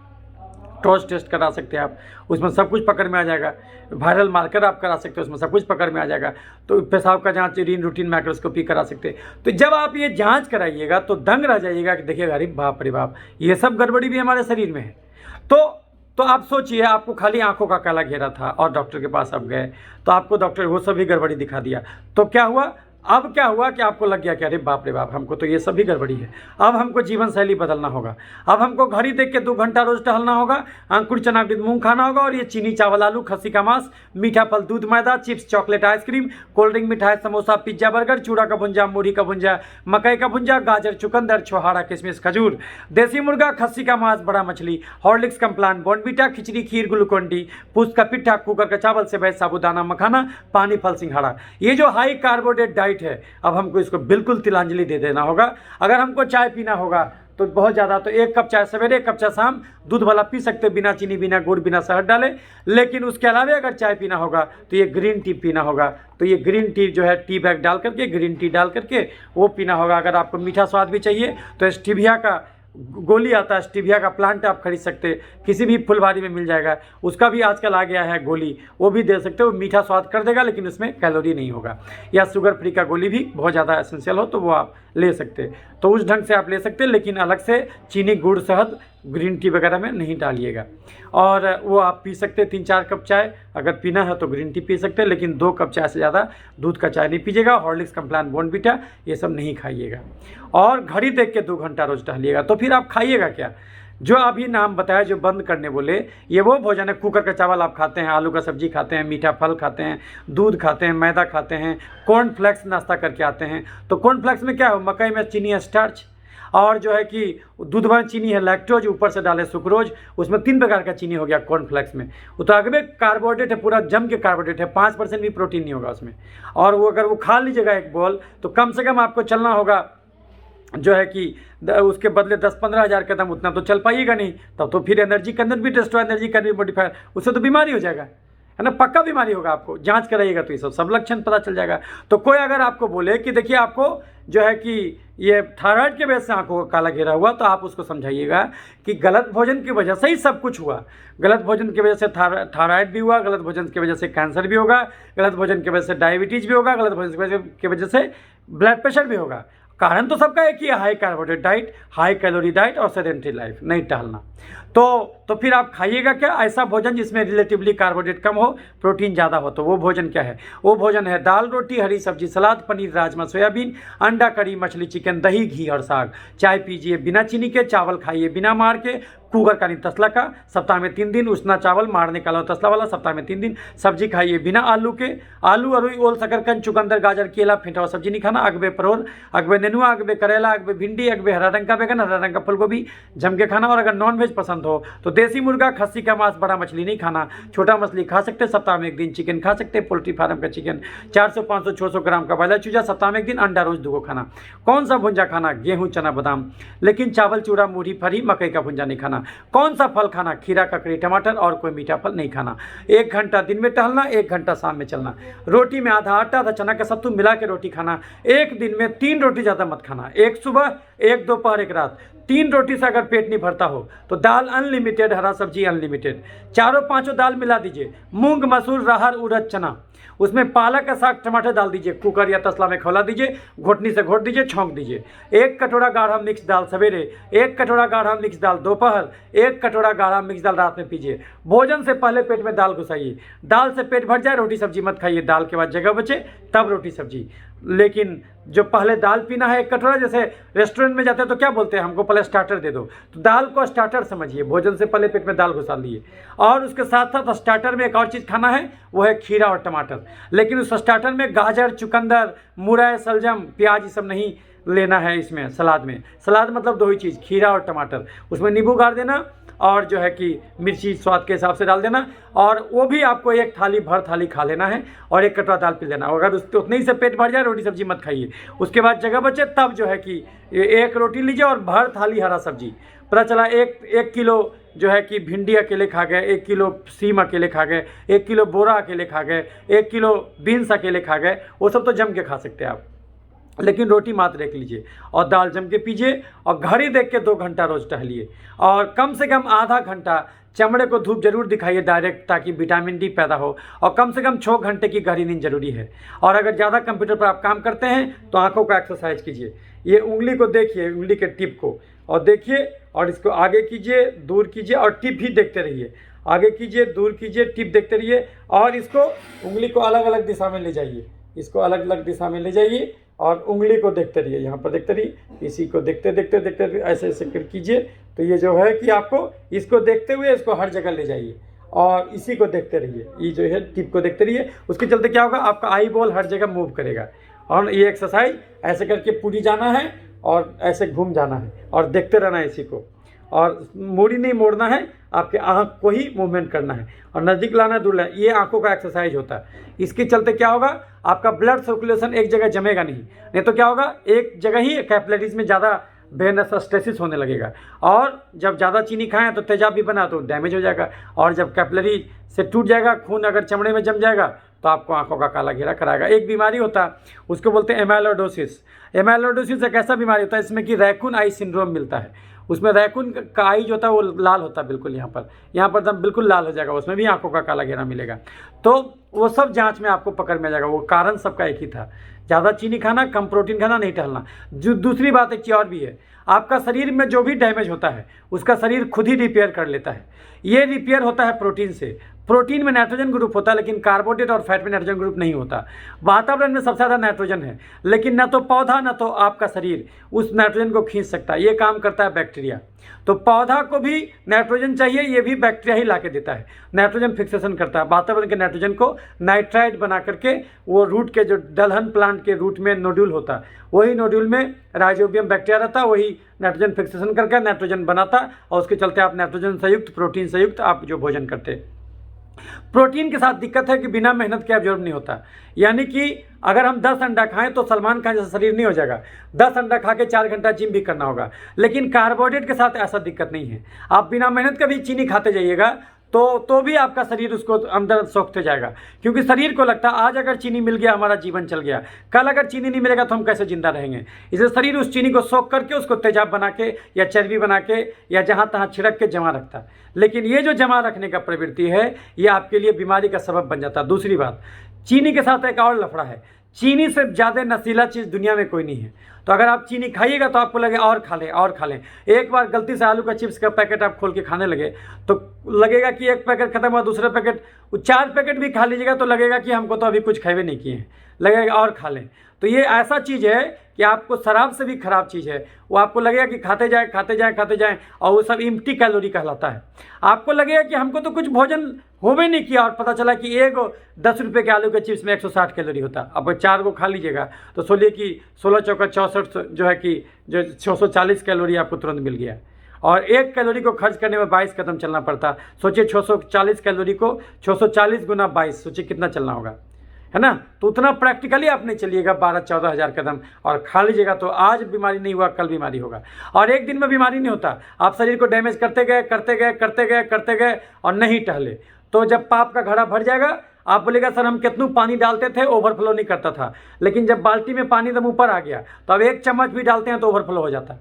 टॉर्च टेस्ट करा सकते हैं आप, उसमें सब कुछ पकड़ में आ जाएगा। वायरल मार्कर आप करा सकते हैं, उसमें सब कुछ पकड़ में आ जाएगा। तो पेशाब का जांच यूरिन रूटीन माइक्रोस्कोपी करा सकते हैं। तो जब आप ये जांच कराइएगा तो दंग रह जाइएगा कि देखिएगा अरे बाप रे बाप, ये सब गड़बड़ी भी हमारे शरीर में है। तो आप सोचिए, आपको खाली आंखों का काला घेरा था और डॉक्टर के पास आप गए तो आपको डॉक्टर वो सभी गड़बड़ी दिखा दिया, तो क्या हुआ? अब क्या हुआ कि आपको लग गया कि अरे बाप रे बाप, हमको तो ये सभी गड़बड़ी है, अब हमको जीवन शैली बदलना होगा, अब हमको घड़ी देख के 2 घंटा रोज टहलना होगा, अंकुर चना विद मूंग खाना होगा, और ये चीनी चावल आलू खस्सी का मांस, मीठा फल दूध मैदा, chips chocolate ice cream, cold drink मिठाई समोसा पिज्जा बर्गर, चूड़ा का भुंजा मूढ़ी का भुंजा मकई का भुंजा, गाजर चुकंदर छोहाड़ा किशमिश खजूर, देसी मुर्गा खस्सी का मांस बड़ा मछली, हॉर्लिक्स कम्प्लान बॉर्नवीटा खिचड़ी खीर ग्लूकोन डी, पुष्ट का पिट्ठा कुकर का चावल से बैठ साबुदाना मखाना पानी फल सिंघाड़ा। ये जो हाई कार्बोहाइड्रेट डाइट है, अब हमको इसको बिल्कुल तिलांजलि दे देना होगा। अगर हमको चाय पीना होगा तो बहुत ज़्यादा तो 1 कप चाय सवेरे 1 कप चाय शाम दूध वाला पी सकते, बिना चीनी बिना गुड़ बिना शहद डाले। लेकिन उसके अलावा अगर चाय पीना होगा तो ये ग्रीन टी पीना होगा। तो ये ग्रीन टी जो है टी बैग डाल करके ग्रीन टी डाल करके वो पीना होगा। अगर आपको मीठा स्वाद भी चाहिए तो स्टीविया का गोली आता है, स्टीविया का प्लांट आप खरीद सकते, किसी भी फुलवारी में मिल जाएगा, उसका भी आजकल आ गया है गोली, वो भी दे सकते हो। मीठा स्वाद कर देगा लेकिन उसमें कैलोरी नहीं होगा। या शुगर फ्री का गोली भी बहुत ज़्यादा एसेंशियल हो तो वो आप ले सकते, तो उस ढंग से आप ले सकते, लेकिन अलग से चीनी गुड़ शहद ग्रीन टी वगैरह में नहीं डालिएगा। और वो आप पी सकते 3-4 कप चाय, अगर पीना है तो ग्रीन टी पी सकते हैं, लेकिन 2 कप चाय से ज़्यादा दूध का चाय नहीं पीजिएगा। हॉर्लिक्स कम्प्लान बॉर्नवीटा ये सब नहीं खाइएगा, और घड़ी देख के 2 घंटा रोज टहलिएगा। तो फिर आप खाइएगा क्या? जो अभी नाम बताया, जो बंद करने बोले, ये वो भोजन है। कुकर का चावल आप खाते हैं, आलू का सब्जी खाते हैं, मीठा फल खाते हैं, दूध खाते हैं, मैदा खाते हैं, कॉर्नफ्लेक्स नाश्ता करके आते हैं। तो कॉर्नफ्लेक्स में क्या हो? मकई में चीनी है स्टार्च, और जो है कि दूध में चीनी है लैक्टोज, ऊपर से डाले सुक्रोज, उसमें 3 प्रकार का चीनी हो गया कॉर्नफ्लेक्स में। वो तो अगले कार्बोहाइड्रेट है, पूरा जम के कार्बोहाइड्रेट है, 5% भी प्रोटीन नहीं होगा उसमें। और वो अगर वो खा लीजिएगा 1 बॉल तो कम से कम आपको चलना होगा जो है कि उसके बदले 10-15 हज़ार कदम, उतना तो चल पाइएगा नहीं। तब तो फिर एनर्जी कंटेंट भी टेस्ट हो, एनर्जी कंटेंट भी मॉडिफायर, उससे तो बीमारी हो जाएगा, है ना, पक्का बीमारी होगा। आपको जांच कराइएगा तो ये सब लक्षण पता चल जाएगा। तो कोई अगर आपको बोले कि देखिए आपको जो है कि ये थायराइड के वजह से आंखों का काला घेरा हुआ, तो आप उसको समझाइएगा कि गलत भोजन की वजह से ही सब कुछ हुआ। गलत भोजन की वजह से थायराइड भी हुआ, गलत भोजन की वजह से कैंसर भी होगा, गलत भोजन की वजह से डायबिटीज़ भी होगा, गलत भोजन की वजह से ब्लड प्रेशर भी होगा। कारण तो सबका एक ही है, high carbohydrate diet, high calorie diet और सेडेंटरी लाइफ, नहीं टहलना। तो फिर आप खाइएगा क्या? ऐसा भोजन जिसमें रिलेटिवली कार्बोहाइड्रेट कम हो, प्रोटीन ज़्यादा हो। तो वो भोजन क्या है? वो भोजन है दाल रोटी हरी सब्जी सलाद पनीर राजमा सोयाबीन अंडा करी मछली चिकन दही घी और साग। चाय पीजिए बिना चीनी के, चावल खाइए बिना मार के, कुकर का नहीं तसला का, सप्ताह में 3 दिन, उसना चावल मार निकालो तसला वाला, सप्ताह में 3 दिन। सब्जी खाइए बिना आलू के, आलू अरुई ओल शकरकंद चुकंदर गाजर केला फेंटा हुआ सब्जी नहीं खाना। अगबे परोर अगबे नेनुआ अगबे करेला अगबे भिंडी अगबे हरा रंग का बैगन हरा रंग का फूलगोभी जम के खाना। और अगर नॉनवेज पसंद हो तो देसी मुर्गा खस्सी का मांस बड़ा मछली नहीं खाना। छोटा मछली खा सकते, सप्ताह में 1 दिन चिकन खा सकते, पोल्ट्री फार्म का चिकन 400-500-600 ग्राम का ब्रॉयलर चूजा, सप्ताह में 1 दिन अंडा रोज 2 खाना। कौन सा भुंजा खाना? गेहूं चना बादाम, लेकिन चावल चूड़ा मूढ़ी फरी मकई का भुंजा नहीं खाना। कौन सा फल खाना? खीरा ककड़ी टमाटर, और कोई मीठा फल नहीं खाना। 1 घंटा दिन में टहलना, 1 घंटा शाम में चलना। रोटी में आधा आटा आधा चना का सत्तू मिला के रोटी खाना। 1 दिन में 3 रोटी ज़्यादा मत खाना, 1 सुबह 1 दोपहर 1 रात। 3 रोटी से अगर पेट नहीं भरता हो तो दाल अनलिमिटेड, हरा सब्जी अनलिमिटेड, 4-5 दाल मिला दीजिए, मूंग मसूर राहर उड़द चना, उसमें पालक का साग टमाटर डाल दीजिए, कुकर या तसला में खौला दीजिए, घोटनी से घोट दीजिए, छौंक दीजिए। 1 कटोरा गाढ़ा मिक्स दाल सवेरे, 1 कटोरा गाढ़ा मिक्स दाल दोपहर, 1 कटोरा गाढ़ा मिक्स दाल रात में पीजिए। भोजन से पहले पेट में दाल घुसाइए। दाल से पेट भर जाए रोटी सब्जी मत खाइए, दाल के बाद जगह बचे तब रोटी सब्जी। लेकिन जो पहले दाल पीना है 1 कटोरा, जैसे रेस्टोरेंट में जाते हैं तो क्या बोलते हैं, हमको पहले स्टार्टर दे दो, तो दाल को स्टार्टर समझिए। भोजन से पहले पेट में दाल घुसा लिए, और उसके साथ साथ स्टार्टर में एक और चीज़ खाना है, वो है खीरा और टमाटर। लेकिन उस स्टार्टर में गाजर चुकंदर मुरई सलजम प्याज ये सब नहीं लेना है। इसमें सलाद में, सलाद मतलब 2 ही चीज़, खीरा और टमाटर, उसमें नींबू गाड़ देना और जो है कि मिर्ची स्वाद के हिसाब से डाल देना, और वो भी आपको 1 थाली भर थाली खा लेना है, और 1 कटोरा दाल पी लेना। अगर उतने ही से पेट भर जाए रोटी सब्जी मत खाइए। उसके बाद जगह बचे तब जो है कि 1 रोटी लीजिए और भर थाली हरा सब्जी। पता चला 1 किलो जो है कि भिंडी अकेले खा गए, 1 किलो सीम अकेले खा गए, 1 किलो बोरा अकेले खा गए, 1 किलो बीन्स अकेले खा गए, वो सब तो जम के खा सकते हैं आप। लेकिन रोटी मात्र एक लीजिए और दाल जम के पीजिए और घड़ी देख के 2 घंटा रोज टहलिए और कम से कम आधा घंटा चमड़े को धूप जरूर दिखाइए डायरेक्ट, ताकि विटामिन डी पैदा हो। और कम से कम 6 घंटे की गहरी नींद जरूरी है। और अगर ज़्यादा कंप्यूटर पर आप काम करते हैं तो आंखों का एक्सरसाइज कीजिए। ये उंगली को देखिए, उंगली के टिप को, और देखिए और इसको आगे कीजिए, दूर कीजिए और टिप भी देखते रहिए। आगे कीजिए, दूर कीजिए, टिप देखते रहिए और इसको उंगली को अलग अलग दिशा में ले जाइए। इसको अलग अलग दिशा में ले जाइए और उंगली को देखते रहिए, यहाँ पर देखते रहिए, इसी को देखते देखते देखते ऐसे ऐसे कर कीजिए। तो ये जो है कि आपको इसको देखते हुए इसको हर जगह ले जाइए और इसी को देखते रहिए। ये जो है टिप को देखते रहिए। उसके चलते क्या होगा, आपका आई बॉल हर जगह मूव करेगा। और ये एक्सरसाइज ऐसे करके पूरी जाना है और ऐसे घूम जाना है और देखते रहना है इसी को। और मूड़ी नहीं मोड़ना है, आपके आँख को ही मूवमेंट करना है और नज़दीक लाना, दूर लाना। ये आँखों का एक्सरसाइज होता है। इसके चलते क्या होगा, आपका ब्लड सर्कुलेशन एक जगह जमेगा नहीं तो क्या होगा, एक जगह ही कैपिलरीज में ज़्यादा वेनस स्टेसिस होने लगेगा। और जब ज़्यादा चीनी खाएं तो तेजाब भी बना तो डैमेज हो जाएगा। और जब कैपिलरी से टूट जाएगा, खून अगर चमड़े में जम जाएगा तो आपको आंखों का काला घेरा कराएगा। एक बीमारी होता है, उसको बोलते हैं एमाइलोइडोसिस। एमाइलोइडोसिस एक ऐसा बीमारी होता है इसमें कि रैकून आई सिंड्रोम मिलता है। उसमें रैकून का आई जो होता है वो लाल होता है, बिल्कुल यहाँ पर एकदम बिल्कुल लाल हो जाएगा, उसमें भी आंखों का काला घेरा मिलेगा। तो वो सब जांच में आपको पकड़ में आ जाएगा। वो कारण सबका एक ही था, ज़्यादा चीनी खाना, कम प्रोटीन खाना, नहीं टहलना। जो दूसरी बात एक चीज़ और भी है, आपका शरीर में जो भी डैमेज होता है उसका शरीर खुद ही रिपेयर कर लेता है। ये रिपेयर होता है प्रोटीन से। प्रोटीन में नाइट्रोजन ग्रुप होता है लेकिन कार्बोहाइड्रेट और फैट में नाइट्रोजन ग्रुप नहीं होता। वातावरण में सबसे ज़्यादा नाइट्रोजन है, लेकिन न तो पौधा न तो आपका शरीर उस नाइट्रोजन को खींच सकता है। ये काम करता है बैक्टीरिया। तो पौधा को भी नाइट्रोजन चाहिए, ये भी बैक्टीरिया ही ला के देता है। नाइट्रोजन फिक्सेशन करता है, वातावरण के नाइट्रोजन को नाइट्राइट बना करके वो रूट के, जो दलहन प्लांट के रूट में नोड्यूल होता है, वही नोड्यूल में राइजोबियम बैक्टीरिया रहता है, वही नाइट्रोजन फिक्सेशन करके नाइट्रोजन बनाता और उसके चलते आप नाइट्रोजन से युक्त, प्रोटीन से युक्त आप जो भोजन करते हैं। प्रोटीन के साथ दिक्कत है कि बिना मेहनत के एब्जॉर्ब नहीं होता। यानी कि अगर हम 10 अंडा खाएं तो सलमान खान जैसा शरीर नहीं हो जाएगा। 10 अंडा खा के 4 घंटा जिम भी करना होगा। लेकिन कार्बोहाइड्रेट के साथ ऐसा दिक्कत नहीं है। आप बिना मेहनत के भी चीनी खाते जाइएगा तो भी आपका शरीर उसको अंदर सोखते जाएगा, क्योंकि शरीर को लगता है आज अगर चीनी मिल गया हमारा जीवन चल गया, कल अगर चीनी नहीं मिलेगा तो हम कैसे जिंदा रहेंगे। इसलिए शरीर उस चीनी को सोख करके उसको तेजाब बना के या चर्बी बना के या जहाँ तहाँ छिड़क के जमा रखता है। लेकिन ये जो जमा रखने का प्रवृत्ति है ये आपके लिए बीमारी का सबब बन जाता है। दूसरी बात, चीनी के साथ एक और लफड़ा है, चीनी से ज़्यादा नशीला चीज़ दुनिया में कोई नहीं है। तो अगर आप चीनी खाइएगा तो आपको लगे और खा लें और खा लें। एक बार गलती से आलू का चिप्स का पैकेट आप खोल के खाने लगे तो लगेगा कि एक पैकेट खत्म हुआ, दूसरा पैकेट, 4 पैकेट भी खा लीजिएगा तो लगेगा कि हमको तो अभी कुछ खाए नहीं किए हैं, लगेगा और खा लें। तो ये ऐसा चीज़ है कि आपको शराब से भी खराब चीज़ है। वो आपको लगेगा कि खाते जाएं खाते जाएं खाते जाएं और वो सब इम्प्टी कैलोरी कहलाता है। आपको लगेगा कि हमको तो कुछ भोजन हो भी नहीं किया और पता चला कि एक 10 रुपये के आलू के चिप्स में 160 कैलोरी होता है। अब 4 को खा लीजिएगा तो सोचिए कि 16 चौका 64 जो है कि जो 640 कैलोरी आपको तुरंत मिल गया। और 1 कैलोरी को खर्च करने में 22 कदम चलना पड़ता। सोचिए 640 कैलोरी को 640 गुना 22, सोचिए कितना चलना होगा, है ना। तो उतना प्रैक्टिकली आप नहीं चलिएगा 12-14 हज़ार कदम और खा लीजिएगा तो आज बीमारी नहीं हुआ कल बीमारी होगा। और एक दिन में बीमारी नहीं होता, आप शरीर को डैमेज करते गए करते गए करते गए करते गए और नहीं टहले तो जब पाप का घड़ा भर जाएगा आप बोलेगा सर हम कितना पानी डालते थे ओवरफ्लो नहीं करता था, लेकिन जब बाल्टी में पानी एकदम ऊपर आ गया तो अब 1 चम्मच भी डालते हैं तो ओवरफ्लो हो जाता है।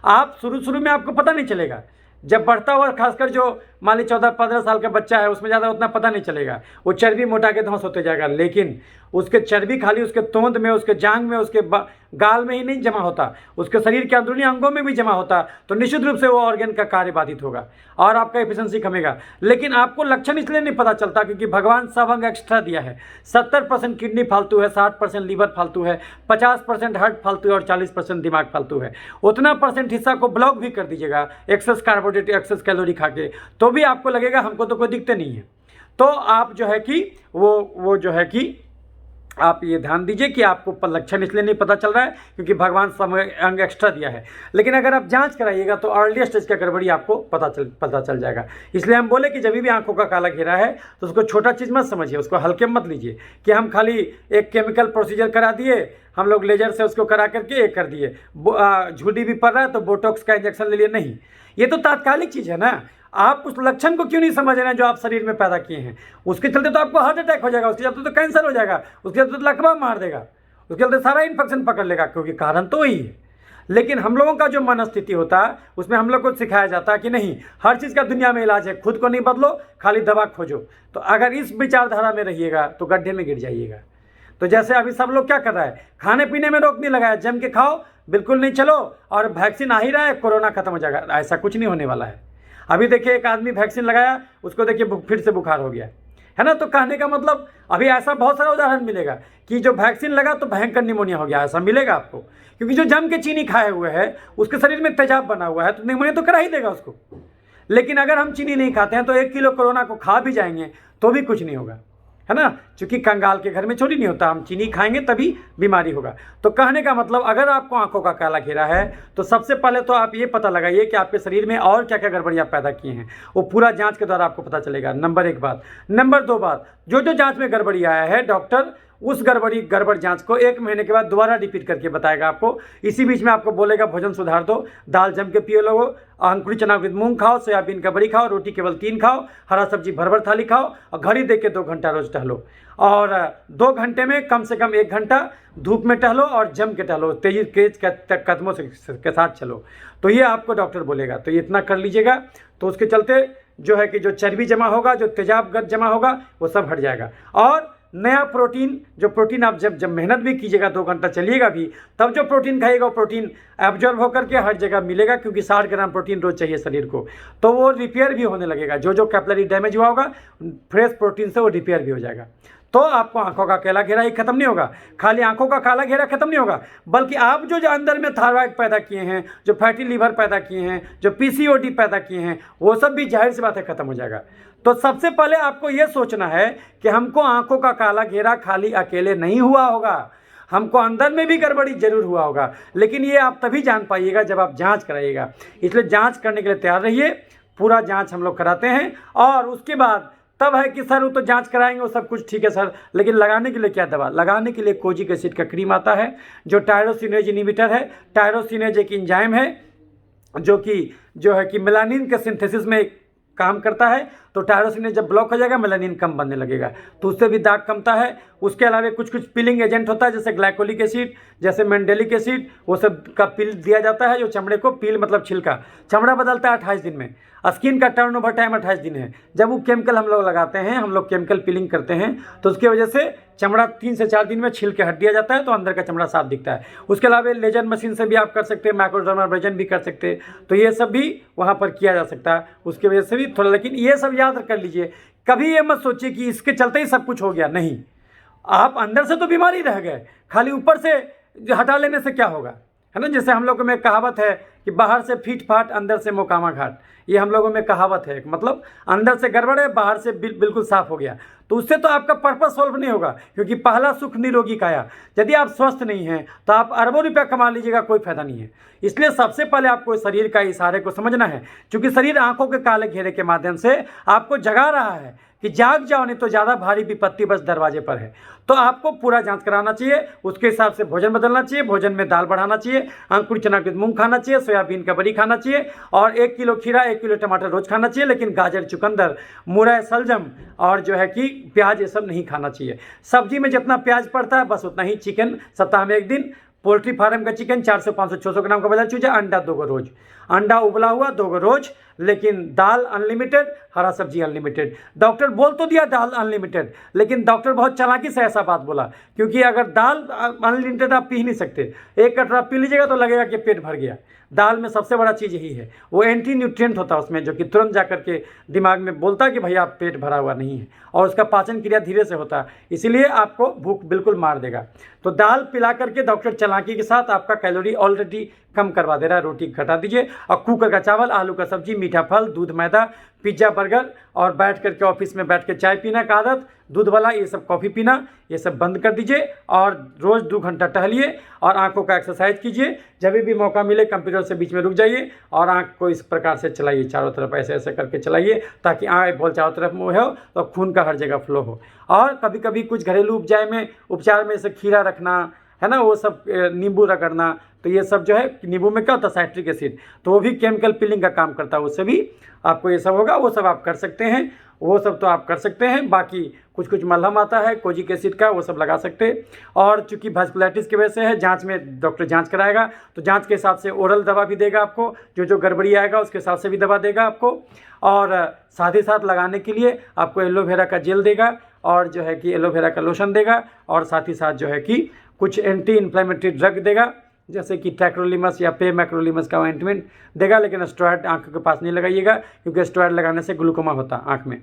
आप शुरू में आपको पता नहीं चलेगा, जब बढ़ता हुआ खासकर जो मान ली 14-15 साल का बच्चा है उसमें ज़्यादा उतना पता नहीं चलेगा, वो चर्बी मोटा के धंस होते जाएगा। लेकिन उसके चर्बी खाली उसके तोंद में, उसके जांग में, उसके गाल में ही नहीं जमा होता, उसके शरीर के अंदरूनी अंगों में भी जमा होता, तो निश्चित रूप से वो ऑर्गन का कार्य बाधित होगा और आपका एफिशिएंसी कमेगा। लेकिन आपको लक्षण इसलिए नहीं पता चलता क्योंकि भगवान सब अंग एक्स्ट्रा दिया है। 70% किडनी फालतू है, 60% लीवर फालतू है, 50% हार्ट फालतू है और 40% दिमाग फालतू है। उतना % हिस्सा को ब्लॉक भी कर दीजिएगा एक्सेस कार्बोहाइड्रेट, एक्सेस कैलोरी खा के, तो भी आपको लगेगा हमको तो कोई दिक्कत नहीं है। तो आप जो है कि वो जो है कि आप ये ध्यान दीजिए कि आपको लक्षण इसलिए नहीं पता चल रहा है क्योंकि भगवान सब अंग एक्स्ट्रा दिया है। लेकिन अगर आप जांच कराइएगा तो अर्ली स्टेज का गड़बड़ी आपको पता चल जाएगा। इसलिए हम बोले कि जब भी आंखों का काला घेरा है तो उसको छोटा चीज़ मत समझिए, उसको हल्के मत लीजिए कि हम खाली एक केमिकल प्रोसीजर करा दिए, हम लोग लेजर से उसको करा करके एक कर दिए, झुर्री भी पड़ रहा है तो बोटॉक्स का इंजेक्शन ले लिए। नहीं, ये तो तात्कालिक चीज़ है ना। आप उस लक्षण को क्यों नहीं समझ रहे हैं जो आप शरीर में पैदा किए हैं? उसके चलते तो आपको हार्ट अटैक हो जाएगा, उसके चलते तो कैंसर हो जाएगा, उसके चलते तो लकवा मार देगा, उसके चलते सारा इन्फेक्शन पकड़ लेगा, क्योंकि कारण तो वही है। लेकिन हम लोगों का जो मनस्थिति होता है उसमें हम लोग को सिखाया जाता है कि नहीं, हर चीज़ का दुनिया में इलाज है, खुद को नहीं बदलो, खाली दवा खोजो। तो अगर इस विचारधारा में रहिएगा तो गड्ढे में गिर जाइएगा। तो जैसे अभी सब लोग क्या कर रहा है, खाने पीने में रोक नहीं लगाया, जम के खाओ, बिल्कुल नहीं चलो, और वैक्सीन आ ही रहा है, कोरोना खत्म हो जाएगा। ऐसा कुछ नहीं होने वाला है। अभी देखिए एक आदमी वैक्सीन लगाया, उसको देखिए फिर से बुखार हो गया है ना। तो कहने का मतलब अभी ऐसा बहुत सारा उदाहरण मिलेगा कि जो वैक्सीन लगा तो भयंकर निमोनिया हो गया, ऐसा मिलेगा आपको। क्योंकि जो जम के चीनी खाए हुए है उसके शरीर में तेजाब बना हुआ है, तो निमोनिया तो करा ही देगा उसको। लेकिन अगर हम चीनी नहीं खाते हैं तो 1 किलो कोरोना को खा भी जाएंगे तो भी कुछ नहीं होगा, है ना। क्योंकि कंगाल के घर में चोरी नहीं होता, हम चीनी खाएंगे तभी बीमारी होगा। तो कहने का मतलब अगर आपको आंखों का काला घेरा है तो सबसे पहले तो आप ये पता लगाइए कि आपके शरीर में और क्या क्या गड़बड़ियाँ पैदा किए हैं, वो पूरा जांच के द्वारा आपको पता चलेगा। नंबर 1 बात। नंबर 2 बात, जो जांच में गड़बड़ी आया है डॉक्टर उस गड़बड़ जांच को 1 महीने के बाद दोबारा रिपीट करके बताएगा आपको। इसी बीच में आपको बोलेगा भोजन सुधार दो, दाल जम के पियो लोगो, अंकुरित चना उड़द मूंग खाओ, सोयाबीन का बड़ी खाओ, रोटी केवल 3 खाओ, हरा सब्जी भर थाली खाओ, और घड़ी देख के 2 घंटा रोज टहलो, और 2 घंटे में कम से कम 1 घंटा धूप में टहलो और जम के टहलो, तेज कदमों के साथ चलो। तो ये आपको डॉक्टर बोलेगा, तो ये इतना कर लीजिएगा। तो उसके चलते जो है कि जो चर्बी जमा होगा, जो तेजाब जमा होगा, वो सब हट जाएगा। और नया प्रोटीन, जो प्रोटीन आप जब मेहनत भी कीजिएगा, 2 घंटा चलिएगा भी, तब जो प्रोटीन खाइएगा वो प्रोटीन एब्जॉर्ब होकर के हर जगह मिलेगा, क्योंकि 60 ग्राम प्रोटीन रोज चाहिए शरीर को। तो वो रिपेयर भी होने लगेगा, जो कैपिलरी डैमेज हुआ होगा फ्रेश प्रोटीन से वो रिपेयर भी हो जाएगा। तो आपको आंखों का काला घेरा ही खत्म नहीं होगा, खाली आंखों का काला घेरा खत्म नहीं होगा, बल्कि आप जो अंदर में थायराइड पैदा किए हैं, जो फैटी लीवर पैदा किए हैं, जो पीसीओडी पैदा किए हैं, वो सब भी जाहिर सी बात है खत्म हो जाएगा। तो सबसे पहले आपको ये सोचना है कि हमको आंखों का काला घेरा खाली अकेले नहीं हुआ होगा, हमको अंदर में भी गड़बड़ी जरूर हुआ होगा। लेकिन ये आप तभी जान पाइएगा जब आप जांच कराइएगा। इसलिए जांच करने के लिए तैयार रहिए। पूरा जांच हम लोग कराते हैं, और उसके बाद तब है कि सर वो तो जांच कराएंगे, वो सब कुछ ठीक है सर, लेकिन लगाने के लिए क्या दवा? लगाने के लिए कोजिक एसिड का क्रीम आता है, जो टायरोसिनेज इनहिबिटर है। टायरोसिनेज एक एंजाइम है जो है कि मेलानिन के सिंथेसिस में काम करता है। तो टायरोसिनेज जब ब्लॉक हो जाएगा, मेलानिन कम बनने लगेगा, तो उससे भी दाग कमता है। उसके अलावा कुछ पीलिंग एजेंट होता है, जैसे ग्लाइकोलिक एसिड, जैसे मेंडेलिक एसिड, वो सब का पील दिया जाता है, जो चमड़े को, पील मतलब छिलका, चमड़ा बदलता है 28 दिन में। स्किन का टर्नओवर टाइम 28 दिन है। जब वो केमिकल हम लोग लगाते हैं, हम लोग केमिकल पीलिंग करते हैं, तो उसकी वजह से चमड़ा 3 से 4 दिन में छील के हट दिया जाता है, तो अंदर का चमड़ा साफ दिखता है। उसके अलावा लेजर मशीन से भी आप कर सकते हैं, माइक्रोडर्माब्रेशन भी कर सकते हैं, तो ये सब भी वहाँ पर किया जा सकता है, उसकी वजह से भी थोड़ा। लेकिन ये सब याद कर लीजिए, कभी ये मत सोचिए कि इसके चलते ही सब कुछ हो गया। नहीं, आप अंदर से तो बीमारी रह गए, खाली ऊपर से हटा लेने से क्या होगा, है ना। जैसे हम लोगों में कहावत है कि बाहर से फीट फाट, अंदर से मोकामा घाट, ये हम लोगों में कहावत है। मतलब अंदर से गड़बड़ है, बाहर से बिल्कुल साफ हो गया, तो उससे तो आपका पर्पस सॉल्व नहीं होगा। क्योंकि पहला सुख निरोगी काया, यदि आप स्वस्थ नहीं हैं तो आप अरबों रुपया कमा लीजिएगा, कोई फायदा नहीं है। इसलिए सबसे पहले आपको शरीर का इशारे को समझना है, क्योंकि शरीर आंखों के काले घेरे के माध्यम से आपको जगा रहा है कि जाग जाओ, नहीं तो ज़्यादा भारी विपत्ति बस दरवाजे पर है। तो आपको पूरा जांच कराना चाहिए, उसके हिसाब से भोजन बदलना चाहिए, भोजन में दाल बढ़ाना चाहिए, अंकुरित चना उड़द मूंग खाना चाहिए, सोयाबीन का बड़ी खाना चाहिए, और 1 किलो खीरा 1 किलो टमाटर रोज खाना चाहिए। लेकिन गाजर, चुकंदर, मुरई, शलजम और जो है कि प्याज, ये सब नहीं खाना चाहिए। सब्जी में जितना प्याज पड़ता है बस उतना ही। चिकन सप्ताह में 1 दिन, पोल्ट्री फार्म का चिकन 400, 500, 600 ग्राम का बदल चूजा, अंडा 2 गो रोज, अंडा उबला हुआ 2 गो रोज। लेकिन दाल अनलिमिटेड, हरा सब्जी अनलिमिटेड। डॉक्टर बोल तो दिया दाल अनलिमिटेड, लेकिन डॉक्टर बहुत चालाकी से ऐसा बात बोला, क्योंकि अगर दाल अनलिमिटेड आप पी ही नहीं सकते। 1 कटोरा पी लीजिएगा तो लगेगा कि पेट भर गया। दाल में सबसे बड़ा चीज़ यही है, वो एंटी न्यूट्रिएंट होता है उसमें, जो कि तुरंत जा करके दिमाग में बोलता है कि भैया आप पेट भरा हुआ नहीं है, और उसका पाचन क्रिया धीरे से होता है, इसीलिए आपको भूख बिल्कुल मार देगा। तो दाल पिला करके डॉक्टर चालाकी के साथ आपका कैलोरी ऑलरेडी कम करवा दे रहा है। रोटी घटा दीजिए, और कुकर का चावल, आलू का सब्जी, मीठा फल, दूध, मैदा, पिज्ज़ा, बर्गर, और बैठ करके ऑफिस में बैठ के चाय पीना का आदत, दूध वाला ये सब, कॉफ़ी पीना, ये सब बंद कर दीजिए। और रोज़ 2 घंटा टहलिए और आंखों का एक्सरसाइज कीजिए। जब भी मौका मिले कंप्यूटर से बीच में रुक जाइए और आंख को इस प्रकार से चलाइए, चारों तरफ ऐसे ऐसे करके चलाइए, ताकि आँख बॉल चारों तरफ में हो तो खून का हर जगह फ्लो हो। और कभी कभी कुछ घरेलू उपचार में से खीरा रखना, है ना, वो सब, नींबू रगड़ना, तो ये सब जो है नींबू में क्या होता है साइट्रिक एसिड, तो वो भी केमिकल पीलिंग का काम करता है, उससे भी आपको ये सब होगा, वो सब आप कर सकते हैं, वो सब तो आप कर सकते हैं। बाकी कुछ कुछ मलहम आता है कोजिक एसिड का, वो सब लगा सकते हैं। और चूंकि वास्कुलाइटिस की वजह से है, जांच में डॉक्टर जांच कराएगा तो जांच के हिसाब से ओरल दवा भी देगा आपको, जो गड़बड़ी आएगा उसके हिसाब से भी दवा देगा आपको। और साथ ही साथ लगाने के लिए आपको एलोवेरा का जेल देगा, और जो है कि एलोवेरा का लोशन देगा, और साथ ही साथ जो है कि कुछ एंटी इन्फ्लेमेटरी ड्रग देगा, जैसे कि टैक्रोलिमस या पेमैक्रोलिमस का ऑइंटमेंट देगा। लेकिन स्टेरॉइड आंखों के पास नहीं लगाइएगा, क्योंकि स्टेरॉइड लगाने से ग्लूकोमा होता है आँख में,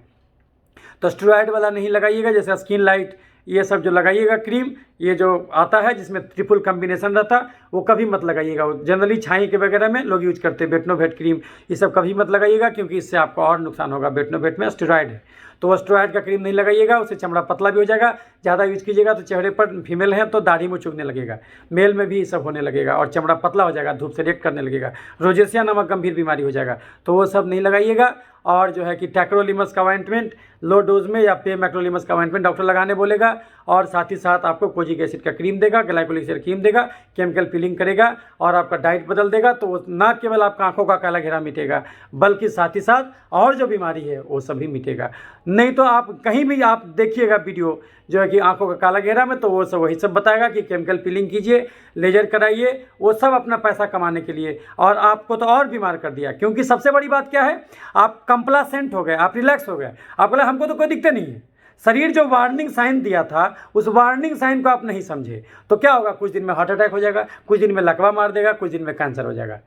तो स्टेरॉइड वाला नहीं लगाइएगा। जैसे स्किन लाइट ये सब जो लगाइएगा क्रीम, ये जो आता है जिसमें ट्रिपल कॉम्बिनेशन रहता है, वो कभी मत लगाइएगा। वो जनरली छाई के वगैरह में लोग यूज करते हैं, बेटनोवेट क्रीम, ये सब कभी मत लगाइएगा, क्योंकि इससे आपको और नुकसान होगा। बेटनोवेट में स्टेरॉइड है, तो वो स्टेरॉइड का क्रीम नहीं लगाइएगा, उससे चमड़ा पतला भी हो जाएगा। ज़्यादा यूज कीजिएगा तो चेहरे पर, फीमेल है तो दाढ़ी में चुभने लगेगा, मेल में भी ये सब होने लगेगा, और चमड़ा पतला हो जाएगा, धूप से रिएक्ट करने लगेगा, रोजेसिया नामक गंभीर बीमारी हो जाएगा, तो वो सब नहीं लगाइएगा। और जो है कि टैक्रोलिमस का ऑइंटमेंट लो डोज में या पेमैक्रोलिमस का ऑइंटमेंट डॉक्टर लगाने बोलेगा, और साथ ही साथ आपको कोजिक एसिड का क्रीम देगा, ग्लाइकोलिक एसिड क्रीम देगा, केमिकल पीलिंग करेगा, और आपका डाइट बदल देगा। तो वो ना केवल आपका आंखों का काला घेरा मिटेगा, बल्कि साथ ही साथ और जो बीमारी है वो सभी मिटेगा। नहीं तो आप कहीं भी आप देखिएगा वीडियो जो है कि आंखों का काला घेरा में, तो वो सब वही सब बताएगा कि केमिकल पीलिंग कीजिए, लेजर कराइए, वो सब अपना पैसा कमाने के लिए, और आपको तो और बीमार कर दिया। क्योंकि सबसे बड़ी बात क्या है, आप कंप्लासेंट हो गए, आप रिलैक्स हो गए, आप बोले हमको तो कोई दिक्कत नहीं है। शरीर जो वार्निंग साइन दिया था, उस वार्निंग साइन को आप नहीं समझे, तो क्या होगा, कुछ दिन में हार्ट अटैक हो जाएगा, कुछ दिन में लकवा मार देगा, कुछ दिन में कैंसर हो जाएगा।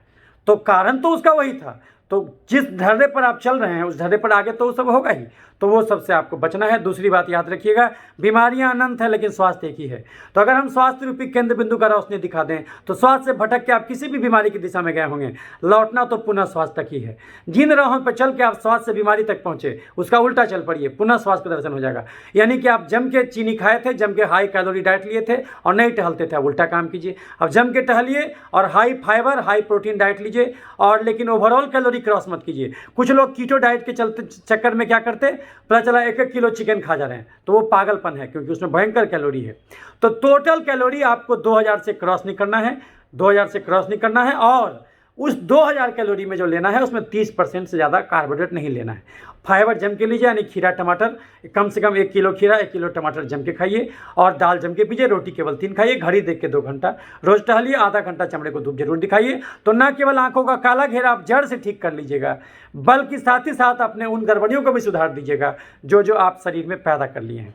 तो कारण तो उसका वही था। तो जिस धरने पर आप चल रहे हैं उस धरने पर आगे तो वो सब होगा ही, तो वो सबसे आपको बचना है। दूसरी बात याद रखिएगा, बीमारियां अनंत है लेकिन स्वास्थ्य एक ही है। तो अगर हम स्वास्थ्य रूपी केंद्र बिंदु का रोशनी दिखा दें, तो स्वास्थ्य से भटक के आप किसी भी बीमारी की दिशा में गए होंगे, लौटना तो पुनः स्वास्थ्य तक ही है। जिन राहों पर चल के आप स्वास्थ्य से बीमारी तक पहुंचे, उसका उल्टा चल पड़िए, पुनः स्वास्थ्य का दर्शन हो जाएगा। यानी कि आप जम के चीनी खाए थे, जम के हाई कैलोरी डाइट लिए थे और नहीं टहलते थे, उल्टा काम कीजिए। अब जम के टहलिए और high fibre high protein diet लीजिए, और लेकिन ओवरऑल कैलोरी क्रॉस मत कीजिए। कुछ लोग कीटो डाइट के चलते चक्कर में क्या करते, पता चला 1-1 किलो चिकन खा जा रहे हैं, तो वो पागलपन है, क्योंकि उसमें भयंकर कैलोरी है। तो टोटल कैलोरी आपको 2000 से क्रॉस नहीं करना है, 2000 से क्रॉस नहीं करना है, और उस 2000 कैलोरी में जो लेना है उसमें 30% से ज़्यादा कार्बोहाइड्रेट नहीं लेना है। फाइबर जम के लीजिए, यानी खीरा टमाटर कम से कम 1 किलो खीरा 1 किलो टमाटर जम के खाइए, और दाल जम के पीजिए, रोटी केवल 3 खाइए, घड़ी देख के 2 घंटा रोज टहलिए, आधा घंटा चमड़े को धूप जरूर दिखाइए। तो न केवल आंखों का काला घेरा आप जड़ से ठीक कर लीजिएगा, बल्कि साथ ही साथ अपने उन गड़बड़ियों को भी सुधार दीजिएगा जो आप शरीर में पैदा कर लिए हैं।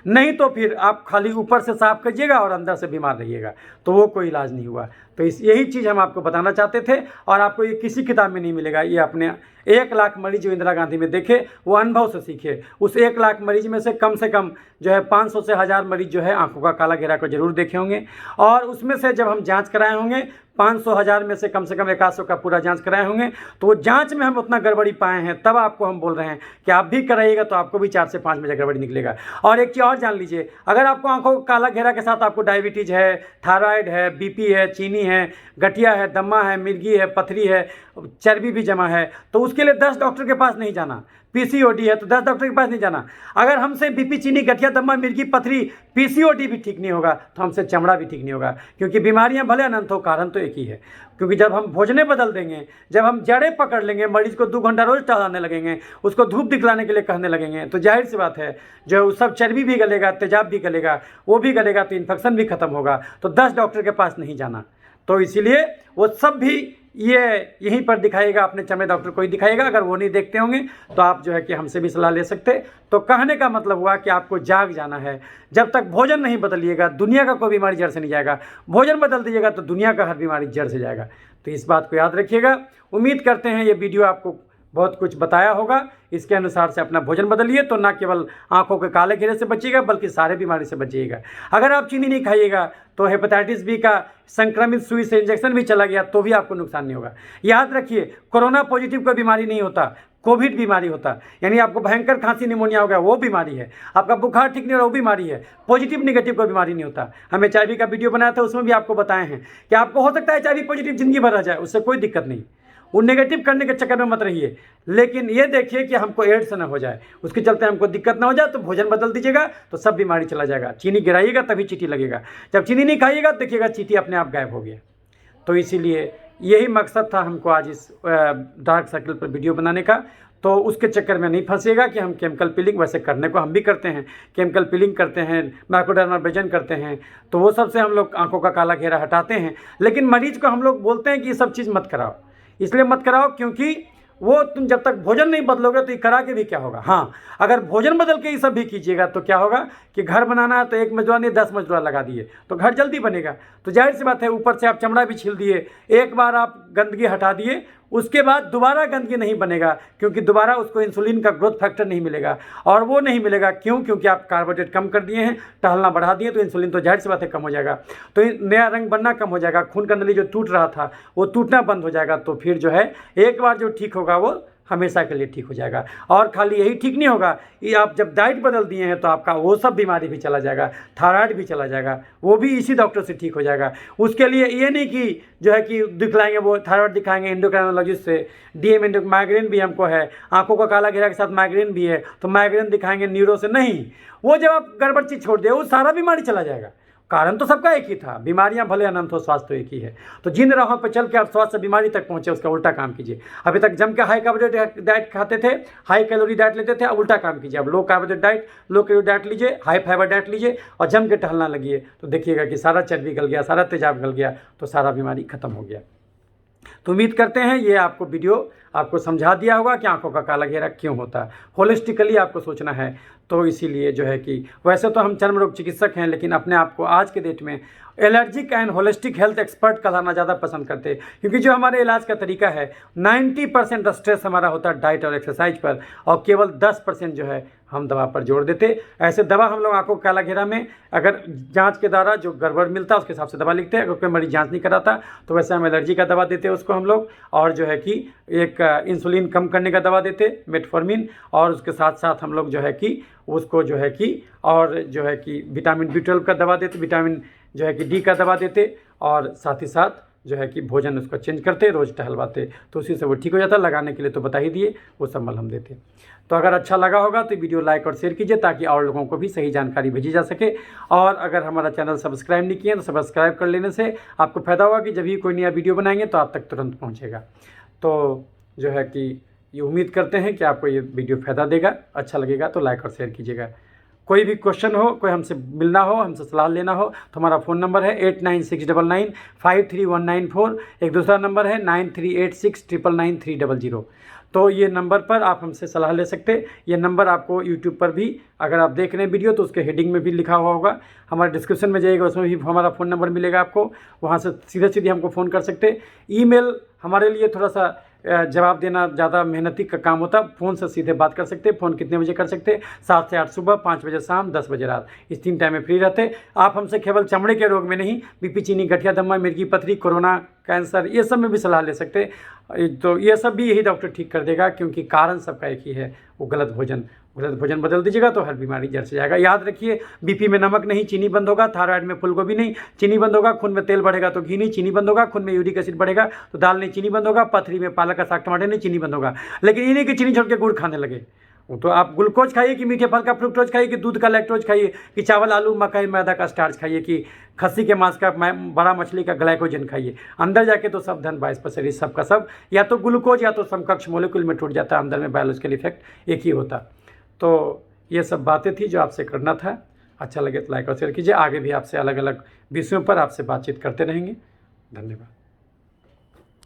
नहीं तो फिर आप खाली ऊपर से साफ करिएगा और अंदर से बीमार रहिएगा, तो वो कोई इलाज नहीं हुआ। तो यही चीज़ हम आपको बताना चाहते थे, और आपको ये किसी किताब में नहीं मिलेगा। ये अपने 1 लाख मरीज जो इंदिरा गांधी में देखे, वो अनुभव से सीखे। उस 1 लाख मरीज में से कम जो है 500 से 1000 मरीज जो है आंखों का काला घेरा को जरूर देखे होंगे, और उसमें से जब हम जांच कराए होंगे 500-1000 में से कम 100 का पूरा जांच कराए होंगे, तो वो जांच में हम उतना गड़बड़ी पाए हैं, तब आपको हम बोल रहे हैं कि आप भी कराइएगा तो आपको भी 4 से 5 में गड़बड़ी निकलेगा। और एक चीज़ और जान लीजिए, अगर आपको आंखों का काला घेरा के साथ आपको डायबिटीज़ है, थायराइड है, बीपी है, चीनी है, गठिया है, दम्मा है, मिर्गी है, पथरी है, चर्बी भी जमा है, तो उसके लिए 10 डॉक्टर के पास नहीं जाना। पीसीओडी है तो 10 डॉक्टर के पास नहीं जाना। अगर हमसे बीपी, चीनी, गठिया, दम्मा, मिर्गी, पथरी, पीसीओडी भी ठीक नहीं होगा, तो हमसे चमड़ा भी ठीक नहीं होगा, क्योंकि बीमारियां भले अनंत हो, कारण तो एक ही है। क्योंकि जब हम भोजने बदल देंगे, जब हम जड़ें पकड़ लेंगे, मरीज को 2 घंटा रोज टहलाने लगेंगे, उसको धूप दिखलाने के लिए कहने लगेंगे, तो जाहिर सी बात है जो सब चर्बी भी गलेगा, तेजाब भी गलेगा, वो भी गलेगा, तो इन्फेक्शन भी खत्म होगा। तो 10 डॉक्टर के पास नहीं जाना। तो इसीलिए वो सब भी ये यहीं पर दिखाएगा, अपने चमड़े डॉक्टर को ही दिखाएगा। अगर वो नहीं देखते होंगे तो आप जो है कि हमसे भी सलाह ले सकते। तो कहने का मतलब हुआ कि आपको जाग जाना है। जब तक भोजन नहीं बदलिएगा, दुनिया का कोई बीमारी जड़ से नहीं जाएगा। भोजन बदल दीजिएगा तो दुनिया का हर बीमारी जड़ से जाएगा। तो इस बात को याद रखिएगा। उम्मीद करते हैं ये वीडियो आपको बहुत कुछ बताया होगा। इसके अनुसार से अपना भोजन बदलिए, तो ना केवल आंखों के काले घेरे से बचिएगा, बल्कि सारे बीमारी से बचिएगा। अगर आप चीनी नहीं खाइएगा तो हेपेटाइटिस बी का संक्रमित सुई से इंजेक्शन भी चला गया तो भी आपको नुकसान नहीं होगा। याद रखिए, कोरोना पॉजिटिव कोई बीमारी नहीं होता, कोविड बीमारी होता। यानी आपको भयंकर खांसी निमोनिया हो गया, वो बीमारी है। आपका बुखार ठीक नहीं हो रहा, वो बीमारी है। पॉजिटिव निगेटिव कोई बीमारी नहीं होता। हम HIV का वीडियो बनाया था, उसमें भी आपको बताए हैं कि आपको हो सकता है HIV पॉजिटिव जिंदगी भर रह जाए, उससे कोई दिक्कत नहीं। वो नेगेटिव करने के चक्कर में मत रहिए, लेकिन ये देखिए कि हमको एड्स ना हो जाए, उसके चलते हमको दिक्कत ना हो जाए, तो भोजन बदल दीजिएगा तो सब बीमारी चला जाएगा। चीनी गिराइएगा तभी चींटी लगेगा, जब चीनी नहीं खाइएगा देखिएगा चींटी अपने आप गायब हो गया। तो इसीलिए यही मकसद था हमको आज इस डार्क सर्कल पर वीडियो बनाने का। तो उसके चक्कर में नहीं फंसेगा कि हम केमिकल पीलिंग वैसे करने को हम भी करते हैं, केमिकल पीलिंग करते हैं, माइक्रोडर्माब्रेजन करते हैं, तो वो सब से हम लोग आंखों का काला घेरा हटाते हैं। लेकिन मरीज को हम लोग बोलते हैं कि ये सब चीज़ मत कराओ, इसलिए मत कराओ क्योंकि वो तुम जब तक भोजन नहीं बदलोगे तो ये करा के भी क्या होगा। हाँ, अगर भोजन बदल के ये सब भी कीजिएगा तो क्या होगा कि घर बनाना है तो एक मजदूर नहीं 10 मजदूर लगा दिए तो घर जल्दी बनेगा। तो जाहिर सी बात है, ऊपर से आप चमड़ा भी छील दिए, एक बार आप गंदगी हटा दिए, उसके बाद दोबारा गंदगी नहीं बनेगा, क्योंकि दोबारा उसको इंसुलिन का ग्रोथ फैक्टर नहीं मिलेगा। और वो नहीं मिलेगा क्यों? क्योंकि आप कार्बोहाइड्रेट कम कर दिए हैं, टहलना बढ़ा दिए, तो इंसुलिन तो जाहिर सी बात है कम हो जाएगा, तो नया रंग बनना कम हो जाएगा, खून का नली जो टूट रहा था वो टूटना बंद हो जाएगा। तो फिर जो है एक बार जो ठीक होगा वो हमेशा के लिए ठीक हो जाएगा। और खाली यही ठीक नहीं होगा, ये आप जब डाइट बदल दिए हैं तो आपका वो सब बीमारी भी चला जाएगा, थायराइड भी चला जाएगा, वो भी इसी डॉक्टर से ठीक हो जाएगा। उसके लिए ये नहीं कि जो है कि दिखलाएंगे, वो थायराइड दिखाएंगे एंडोक्राइनोलॉजिस्ट से, डीएम एंडो माइग्रेन भी हमको है, आंखों का काला घेरा के साथ माइग्रेन भी है, तो माइग्रेन दिखाएंगे न्यूरो से, नहीं। वो जब आप गड़बड़ चीज़ छोड़ दे वो सारा बीमारी चला जाएगा। कारण तो सबका एक ही था, बीमारियां भले अनंत हो, स्वास्थ्य तो एक ही है। तो जिन राहों पर चल के आप स्वास्थ्य से बीमारी तक पहुंचे उसका उल्टा काम कीजिए। अभी तक जम के हाई कार्बोहाइड्रेट डाइट खाते थे, हाई कैलोरी डाइट लेते थे, अब उल्टा काम कीजिए। अब लो carbohydrate diet, low calorie diet लीजिए, हाई फाइबर डाइट लीजिए और जम के टहलना लगिए, तो देखिएगा कि सारा चर्बी गल गया, सारा तेजाब गल गया, तो सारा बीमारी खत्म हो गया। तो उम्मीद करते हैं ये आपको वीडियो आपको समझा दिया होगा कि आंखों का काला घेरा क्यों होता है। होलिस्टिकली आपको सोचना है, तो इसीलिए जो है कि वैसे तो हम चर्म रोग चिकित्सक हैं, लेकिन अपने आप को आज के डेट में allergic and holistic health expert कहलाना ज़्यादा पसंद करते हैं, क्योंकि जो हमारे इलाज का तरीका है 90% स्ट्रेस हमारा होता है डाइट और एक्सरसाइज पर, और केवल 10% जो है हम दवा पर जोड़ देते। ऐसे दवा हम लोग आंखों का काला घेरा में अगर जांच के द्वारा जो गड़बड़ मिलता है उसके हिसाब से दवा लिखते हैं। अगर कोई मरीज जांच नहीं कराता तो वैसे हम एलर्जी का दवा देते हैं उसको हम लोग, और जो है कि एक इंसुलिन कम करने का दवा देते मेटफॉर्मिन, और उसके साथ साथ हम लोग जो है कि उसको जो है कि और जो है कि विटामिन B12 का दवा देते, विटामिन जो है कि D का दवा देते, और साथ ही साथ जो है कि भोजन उसको चेंज करते, रोज़ टहलवाते, तो उसी से वो ठीक हो जाता। लगाने के लिए तो बता ही दिए, वो सब मलहम देते। तो अगर अच्छा लगा होगा तो वीडियो लाइक और शेयर कीजिए ताकि और लोगों को भी सही जानकारी भेजी जा सके। और अगर हमारा चैनल सब्सक्राइब नहीं किए तो सब्सक्राइब कर लेने से आपको फ़ायदा होगा कि जब भी कोई नया वीडियो बनाएंगे तो आप तक तुरंत पहुँचेगा। तो जो है कि ये उम्मीद करते हैं कि आपको ये वीडियो फ़ायदा देगा, अच्छा लगेगा तो लाइक और शेयर कीजिएगा। कोई भी क्वेश्चन हो, कोई हमसे मिलना हो, हमसे सलाह लेना हो तो हमारा फ़ोन नंबर है 8969953194। एक दूसरा नंबर है 9386999300। तो ये नंबर पर आप हमसे सलाह ले सकते। ये नंबर आपको यूट्यूब पर भी अगर आप देख रहे हैं वीडियो तो उसके हेडिंग में भी लिखा हुआ होगा, हमारे डिस्क्रिप्शन में जाइएगा उसमें भी हमारा फ़ोन नंबर मिलेगा आपको, वहाँ से सीधे सीधे हमको फ़ोन कर सकते। ईमेल हमारे लिए थोड़ा सा जवाब देना ज़्यादा मेहनती का काम होता, फ़ोन से सीधे बात कर सकते। फ़ोन कितने बजे कर सकते? 7 से 8 सुबह, 5 बजे शाम, 10 बजे रात, इस 3 टाइम में फ्री रहते। आप हमसे केवल चमड़े के रोग में नहीं, बीपी, चीनी, गठिया, दमा, मिर्गी पथरी, कोरोना, कैंसर, ये सब में भी सलाह ले सकते। तो ये सब भी यही डॉक्टर ठीक कर देगा, क्योंकि कारण सबका एक ही है, वो गलत भोजन बदल दीजिएगा तो हर बीमारी जड़ से जाएगा। याद रखिए, बीपी में नमक नहीं, चीनी बंद होगा, थायराइड में फूलगोभी नहीं, चीनी बंद होगा, खून में तेल बढ़ेगा तो घी नहीं, चीनी बंद होगा, खून में यूरिक एसिड बढ़ेगा तो दाल नहीं, चीनी बंद होगा, पथरी में पालक का साग टमाटर नहीं, चीनी बंद होगा। लेकिन इन्हीं की चीनी छोड़ के गुड़ खाने लगे, तो आप ग्लूकोज खाइए कि मीठे फल का फ्रुक्टोज खाइए कि दूध का लैक्टोज खाइए कि चावल, आलू, मकई, मैदा का स्टार्च खाइए कि खस्सी के मांस का, बड़ा मछली का ग्लाइकोजन खाइए। अंदर जाके तो सब धन 22% सबका सब या तो ग्लूकोज या तो समकक्ष मोलिक्यूल में टूट जाता है, अंदर में बायोलॉजिकल इफेक्ट एक ही होता। तो ये सब बातें थी जो आपसे करना था। अच्छा लगे तो लाइक और शेयर कीजिए। आगे भी आपसे अलग अलग विषयों पर आपसे बातचीत करते रहेंगे। धन्यवाद।